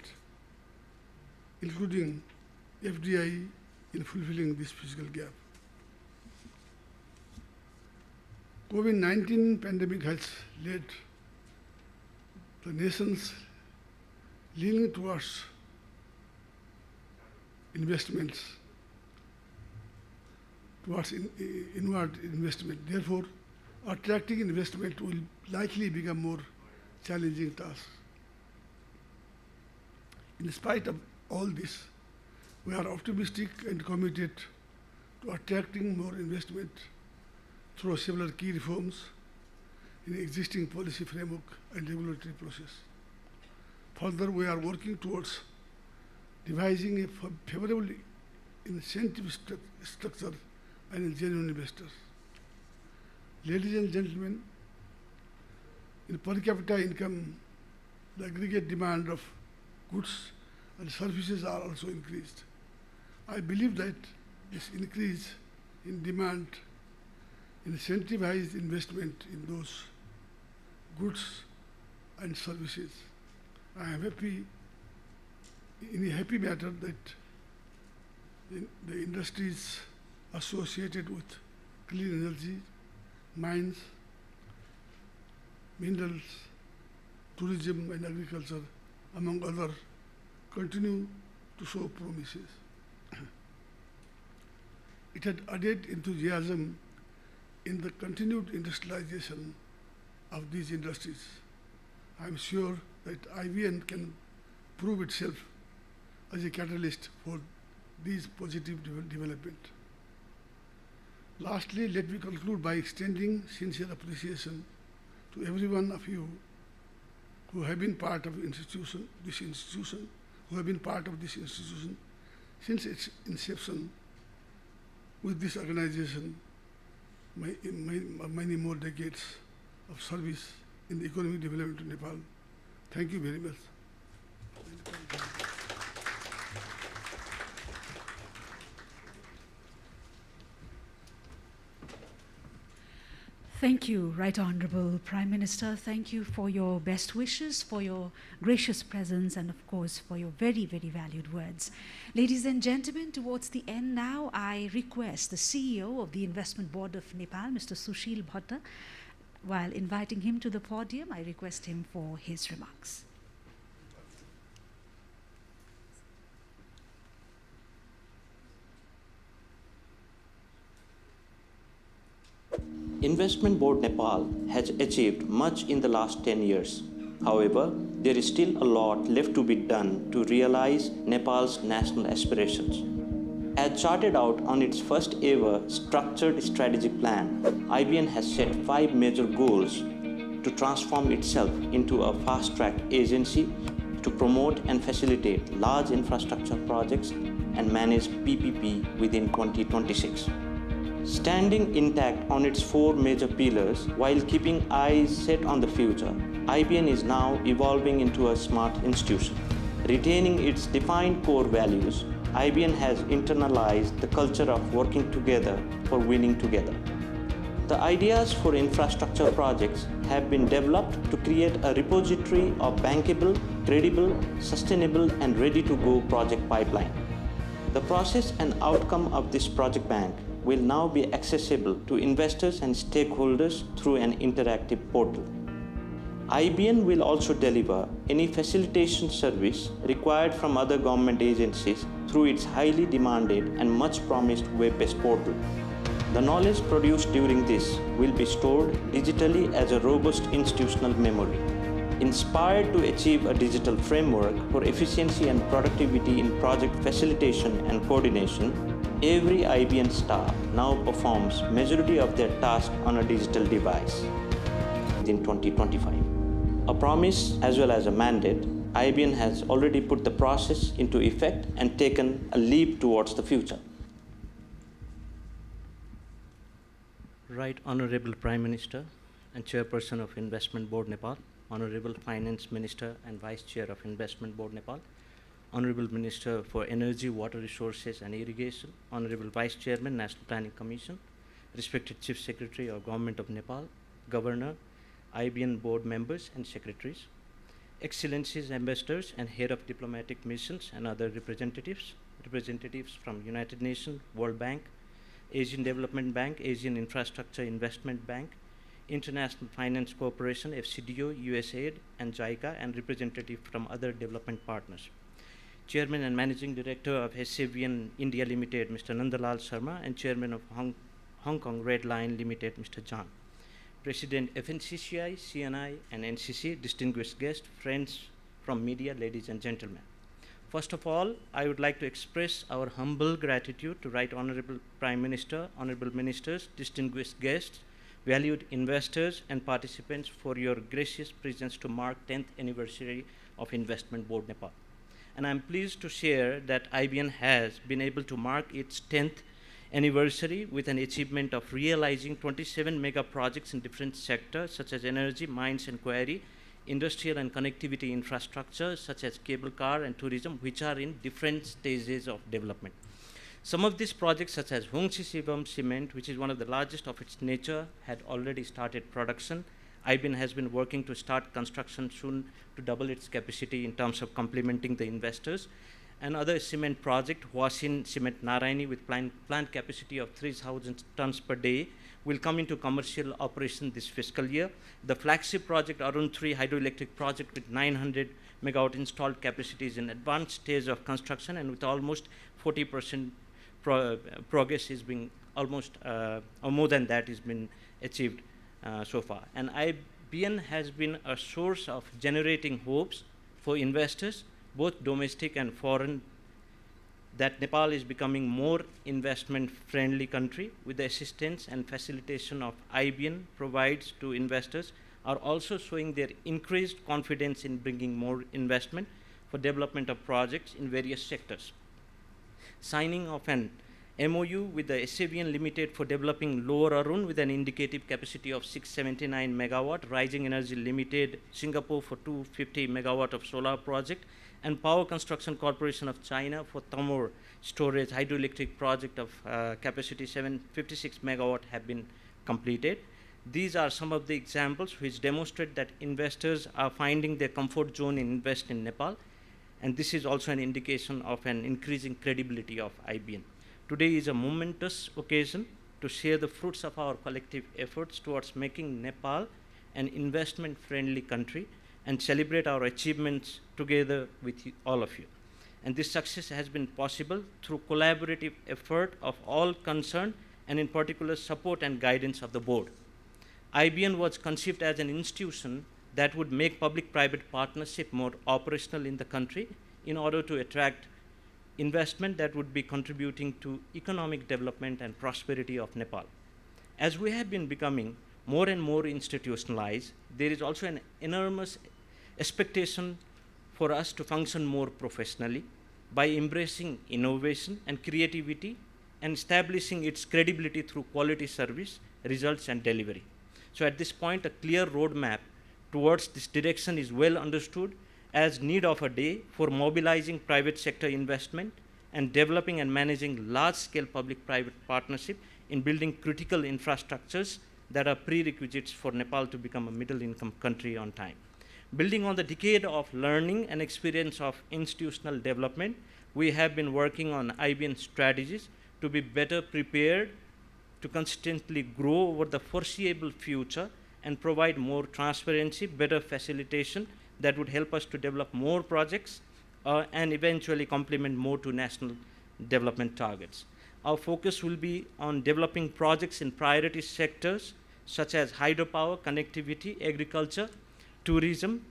including FDI, in fulfilling this fiscal gap. COVID-19 pandemic has led the nations leaning towards investments, towards inward investment. Therefore, attracting investment will likely become more challenging task. In spite of all this, we are optimistic and committed to attracting more investment through several key reforms in existing policy framework and regulatory process. Further, we are working towards devising a favorable incentive structure and genuine investors. Ladies and gentlemen, in per capita income, the aggregate demand of goods and services are also increased. I believe that this increase in demand incentivizes investment in those goods and services. I am happy, in a happy matter, that the industries associated with clean energy, mines, minerals, tourism and agriculture, among others, continue to show promises. It had added enthusiasm in the continued industrialization of these industries. I am sure that IVN can prove itself as a catalyst for these positive development. Lastly, let me conclude by extending sincere appreciation to every one of you who have been part of this institution, since its inception. With this organization, many more decades of service in the economic development of Nepal. Thank you very much. Thank you, Right Honorable Prime Minister. Thank you for your best wishes, for your gracious presence, and of course for your very, very valued words. Ladies and gentlemen, towards the end now, I request the CEO of the Investment Board of Nepal, Mr. Sushil Bhatta, while inviting him to the podium, I request him for his remarks. Investment Board Nepal has achieved much in the last 10 years. However, there is still a lot left to be done to realize Nepal's national aspirations. As charted out on its first ever structured strategic plan, IBN has set 5 major goals to transform itself into a fast-track agency to promote and facilitate large infrastructure projects and manage PPP within 2026. Standing intact on its four major pillars while keeping eyes set on the future, IBN is now evolving into a smart institution. Retaining its defined core values, IBN has internalized the culture of working together for winning together. The ideas for infrastructure projects have been developed to create a repository of bankable, credible, sustainable, and ready-to-go project pipeline. The process and outcome of this project bank will now be accessible to investors and stakeholders through an interactive portal. IBN will also deliver any facilitation service required from other government agencies through its highly demanded and much promised web-based portal. The knowledge produced during this will be stored digitally as a robust institutional memory. Inspired to achieve a digital framework for efficiency and productivity in project facilitation and coordination, every IBN staff now performs majority of their tasks on a digital device in 2025. A promise as well as a mandate, IBN has already put the process into effect and taken a leap towards the future. Right Honorable Prime Minister and Chairperson of Investment Board Nepal, Honorable Finance Minister and Vice Chair of Investment Board Nepal, Honorable Minister for Energy, Water Resources and Irrigation, Honorable Vice Chairman, National Planning Commission, respected Chief Secretary of Government of Nepal, Governor, IBN Board members and secretaries, Excellencies, Ambassadors and Head of Diplomatic Missions and other representatives from United Nations, World Bank, Asian Development Bank, Asian Infrastructure Investment Bank, International Finance Corporation, FCDO, USAID, and JICA, and representatives from other development partners. Chairman and Managing Director of SAVN India Limited, Mr. Nandalal Sharma, and Chairman of Hong Kong Red Line Limited, Mr. John. President FNCCI, CNI, and NCC, distinguished guests, friends from media, ladies and gentlemen. First of all, I would like to express our humble gratitude to Right Honorable Prime Minister, Honorable Ministers, distinguished guests, valued investors and participants for your gracious presence to mark 10th anniversary of Investment Board Nepal. And I'm pleased to share that IBN has been able to mark its 10th anniversary with an achievement of realizing 27 mega projects in different sectors such as energy, mines and quarry, industrial and connectivity infrastructure such as cable car and tourism, which are in different stages of development. Some of these projects such as Hongsi Shivam Cement, which is one of the largest of its nature, had already started production. IBN has been working to start construction soon to double its capacity in terms of complementing the investors. Another cement project, Huasin Cement Narayani, with plant capacity of 3,000 tons per day, will come into commercial operation this fiscal year. The flagship project, Arun 3 hydroelectric project with 900 megawatt installed capacity, is in advanced stage of construction, and with almost 40% progress is being almost, or more than that is been achieved so far. And IBN has been a source of generating hopes for investors, both domestic and foreign, that Nepal is becoming more investment-friendly country with the assistance and facilitation of IBN provides to investors are also showing their increased confidence in bringing more investment for development of projects in various sectors. Signing of an MOU with the SAVN Limited for developing Lower Arun with an indicative capacity of 679 megawatt, Rising Energy Limited, Singapore for 250 megawatt of solar project, and Power Construction Corporation of China for Tamor storage hydroelectric project of capacity 756 megawatt have been completed. These are some of the examples which demonstrate that investors are finding their comfort zone in invest in Nepal, and this is also an indication of an increasing credibility of IBN. Today is a momentous occasion to share the fruits of our collective efforts towards making Nepal an investment-friendly country and celebrate our achievements together with all of you. And this success has been possible through collaborative effort of all concerned, and in particular support and guidance of the board. IBN was conceived as an institution that would make public-private partnership more operational in the country in order to attract investment that would be contributing to economic development and prosperity of Nepal. As we have been becoming more and more institutionalized, there is also an enormous expectation for us to function more professionally by embracing innovation and creativity and establishing its credibility through quality service, results, and delivery. So at this point, a clear roadmap towards this direction is well understood as need of a day for mobilizing private sector investment and developing and managing large-scale public-private partnership in building critical infrastructures that are prerequisites for Nepal to become a middle-income country on time. Building on the decade of learning and experience of institutional development, we have been working on IBN strategies to be better prepared to consistently grow over the foreseeable future and provide more transparency, better facilitation that would help us to develop more projects and eventually complement more to national development targets. Our focus will be on developing projects in priority sectors such as hydropower, connectivity, agriculture, tourism,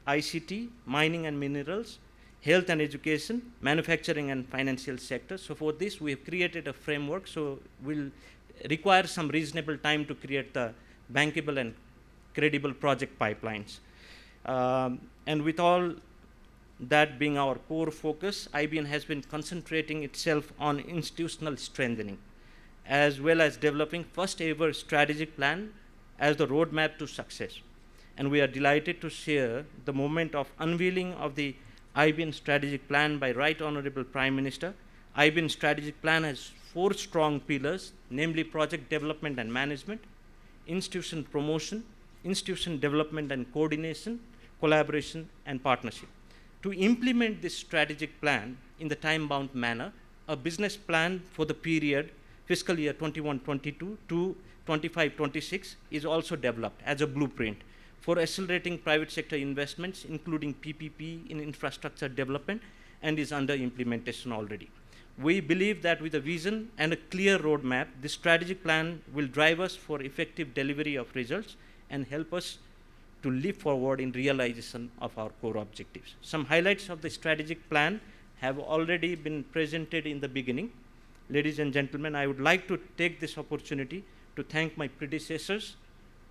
ICT, mining and minerals, health and education, manufacturing and financial sector. So for this, we have created a framework, so we'll require some reasonable time to create the bankable and credible project pipelines. And with all that being our core focus, IBN has been concentrating itself on institutional strengthening, as well as developing first ever strategic plan as the roadmap to success. And we are delighted to share the moment of unveiling of the IBN strategic plan by Right Honorable Prime Minister. IBN strategic plan has 4 strong pillars, namely project development and management, institution promotion, institution development and coordination, collaboration and partnership. To implement this strategic plan in the time-bound manner, a business plan for the period fiscal year 21-22 to 25-26 is also developed as a blueprint for accelerating private sector investments, including PPP in infrastructure development, and is under implementation already. We believe that with a vision and a clear roadmap, this strategic plan will drive us for effective delivery of results and help us to leap forward in realization of our core objectives. Some highlights of the strategic plan have already been presented in the beginning. Ladies and gentlemen, I would like to take this opportunity to thank my predecessors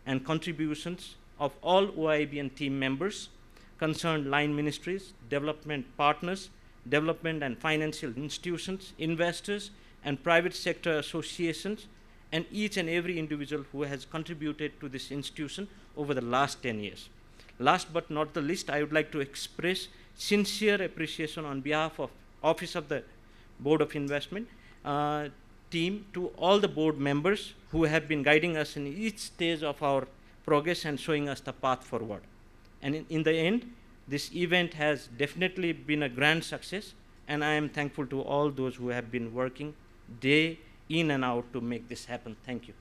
and contributions of all OIBN team members, concerned line ministries, development partners, development and financial institutions, investors, and private sector associations, and each and every individual who has contributed to this institution over the last 10 years. Last but not the least, I would like to express sincere appreciation on behalf of Office of the Board of Investment team to all the board members who have been guiding us in each stage of our progress and showing us the path forward. And in the end, this event has definitely been a grand success, and I am thankful to all those who have been working day in and out to make this happen. Thank you.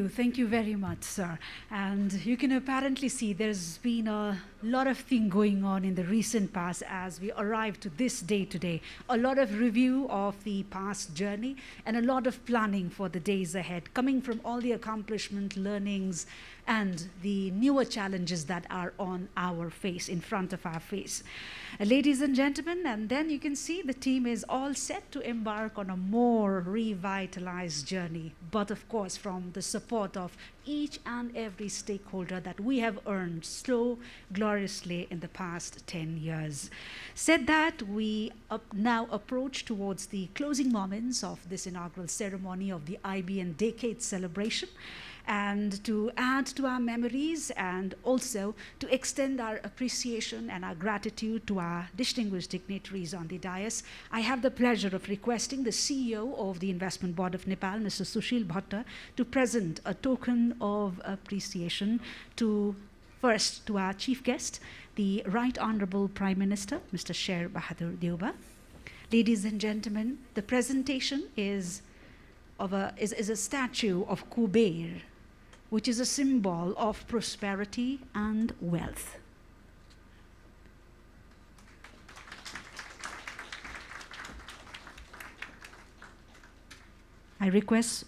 Thank you very much, sir. And you can apparently see there's been a lot of thing going on in the recent past as we arrive to this day today. A lot of review of the past journey and a lot of planning for the days ahead, coming from all the accomplishment, learnings, and the newer challenges that are on our face, in front of our face. Ladies and gentlemen, and then you can see the team is all set to embark on a more revitalized journey, but of course from the support of each and every stakeholder that we have earned so gloriously in the past 10 years. Said that, we now approach towards the closing moments of this inaugural ceremony of the IBN Decade Celebration. And to add to our memories and also to extend our appreciation and our gratitude to our distinguished dignitaries on the dais, I have the pleasure of requesting the CEO of the Investment Board of Nepal, Mr. Sushil Bhatta, to present a token of appreciation to our chief guest, the Right Honorable Prime Minister, Mr. Sher Bahadur Deuba. Ladies and gentlemen, the presentation is a statue of Kuber, which is a symbol of prosperity and wealth. I request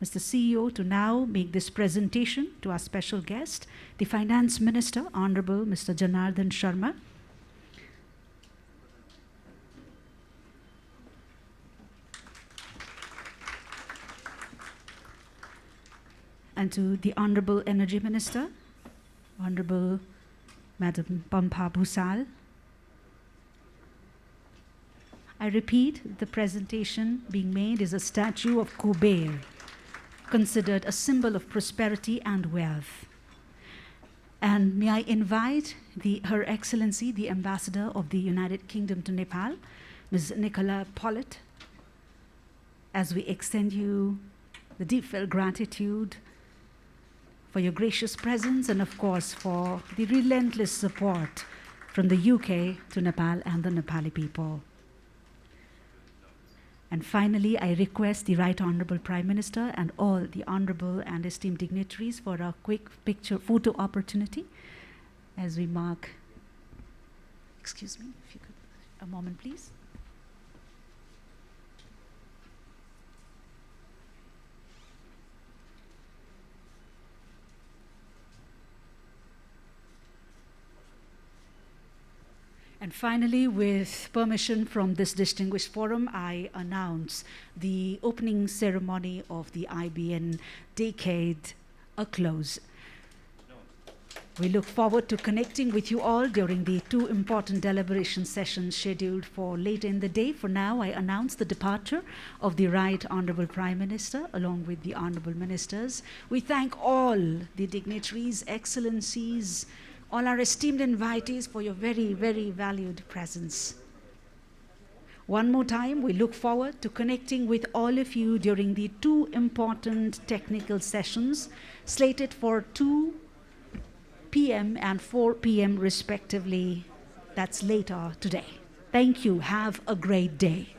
Mr. CEO to now make this presentation to our special guest, the Finance Minister, Honorable Mr. Janardhan Sharma. and to the Honorable Energy Minister, Honorable Madam Pampa Bhusal. I repeat, the presentation being made is a statue of Kuber, considered a symbol of prosperity and wealth. And may I invite Her Excellency, the Ambassador of the United Kingdom to Nepal, Ms. Nicola Pollett, as we extend you the deep-felt gratitude for your gracious presence and, of course, for the relentless support from the UK to Nepal and the Nepali people. And finally, I request the Right Honorable Prime Minister and all the honorable and esteemed dignitaries for a quick photo opportunity as we mark. Excuse me, if you could, a moment, please. And finally, with permission from this distinguished forum, I announce the opening ceremony of the IBN Decade a close. We look forward to connecting with you all during the two important deliberation sessions scheduled for later in the day. For now, I announce the departure of the Right Honorable Prime Minister along with the Honorable Ministers. We thank all the dignitaries, excellencies, all our esteemed invitees for your very, very valued presence. One more time, we look forward to connecting with all of you during the two important technical sessions slated for 2 p.m. and 4 p.m. respectively. That's later today. Thank you. Have a great day.